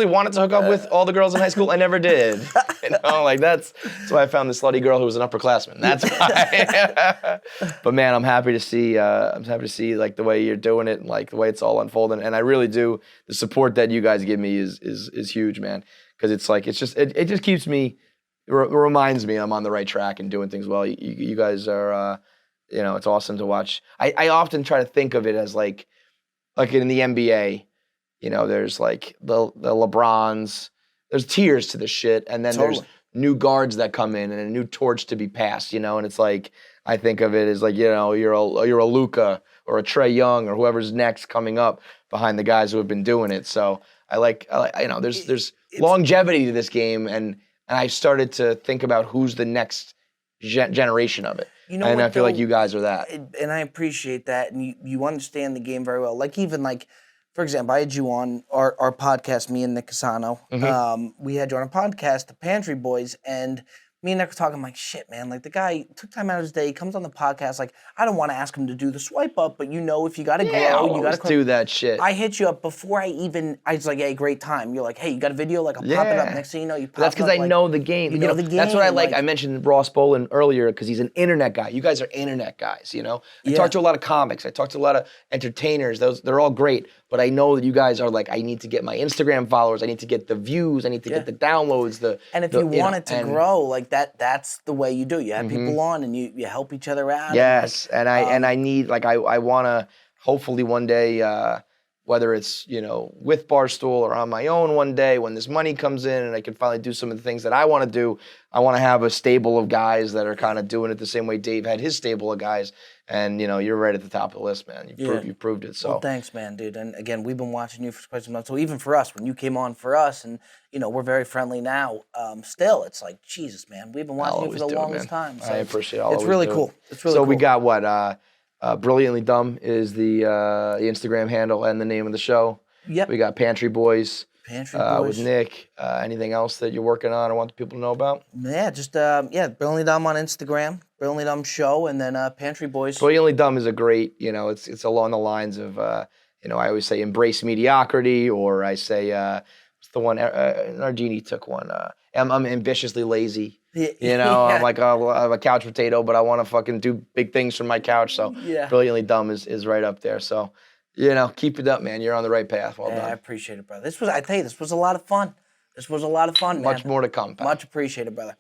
wanted to hook up with all the girls in high school. I never did. That's why I found this slutty girl who was an upperclassman. That's why. But man, I'm happy to see. Like the way you're doing it and like the way it's all unfolding. And I really do. The support that you guys give me is huge, man. Because it's like it just keeps me. It reminds me I'm on the right track and doing things well. You guys are, it's awesome to watch. I often try to think of it as like in the NBA, there's like the LeBrons, there's tiers to the shit, and then there's new guards that come in and a new torch to be passed, and it's like I think of it as like you're a Luka or a Trae Young or whoever's next coming up behind the guys who have been doing it. So there's longevity to this game and I started to think about who's the next generation of it. And I feel like you guys are that. And I appreciate that. And you understand the game very well. Like even like, for example, I had you on our podcast, me and Nick Casano. Mm-hmm. We had you on a podcast, The Pantry Boys, and me and Nick were talking, I'm like, shit, man, like the guy took time out of his day, he comes on the podcast, like, I don't want to ask him to do the swipe up, but if you got to grow, you got to do that shit. I hit you up before I was like, hey, great time. You're like, hey, you got a video? Like, I'll pop it up. Next thing you know, you pop it up. That's because I know the game. You know the game. That's what I like. I mentioned Ross Bolin earlier because he's an internet guy. You guys are internet guys, I talk to a lot of comics. I talk to a lot of entertainers. They're all great. But I know that you guys are like, I need to get my Instagram followers. I need to get the views. I need to get the downloads. And if you want it to grow, like that's the way you do. You have people on and you help each other out. Yes, and I need like I want to hopefully one day, whether it's with Barstool or on my own one day when this money comes in and I can finally do some of the things that I want to do. I want to have a stable of guys that are kind of doing it the same way Dave had his stable of guys. And you're right at the top of the list, man. You proved it. So thanks, man, dude. And again, we've been watching you for quite some time. So even for us, when you came on for us, and we're very friendly now. Still, it's like Jesus, man. We've been watching you for the longest time. So I appreciate it. It's really cool. It's really cool. So we got what? Brilliantly Dumb is the Instagram handle and the name of the show. Yep. We got Pantry Boys. Pantry Boys. With Nick. Anything else that you're working on or want the people to know about? Yeah, just Brilliantly Dumb on Instagram, Brilliantly Dumb Show, and then Pantry Boys. Brilliantly Dumb is a great, it's along the lines of, I always say embrace mediocrity, or I say, what's the one, Nardini took one, I'm ambitiously lazy. I'm like I'm a couch potato, but I want to fucking do big things from my couch. So Brilliantly Dumb is right up there. So. Keep it up, man. You're on the right path. Well done. I appreciate it, brother. This was a lot of fun. Man. Much more to come, pal. Much appreciated, brother.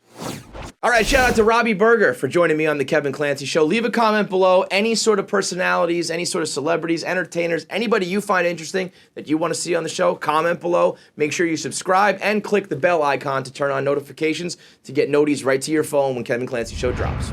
All right, shout out to Robby Berger for joining me on the Kevin Clancy Show. Leave a comment below. Any sort of personalities, any sort of celebrities, entertainers, anybody you find interesting that you want to see on the show, comment below. Make sure you subscribe and click the bell icon to turn on notifications to get noties right to your phone when Kevin Clancy Show drops.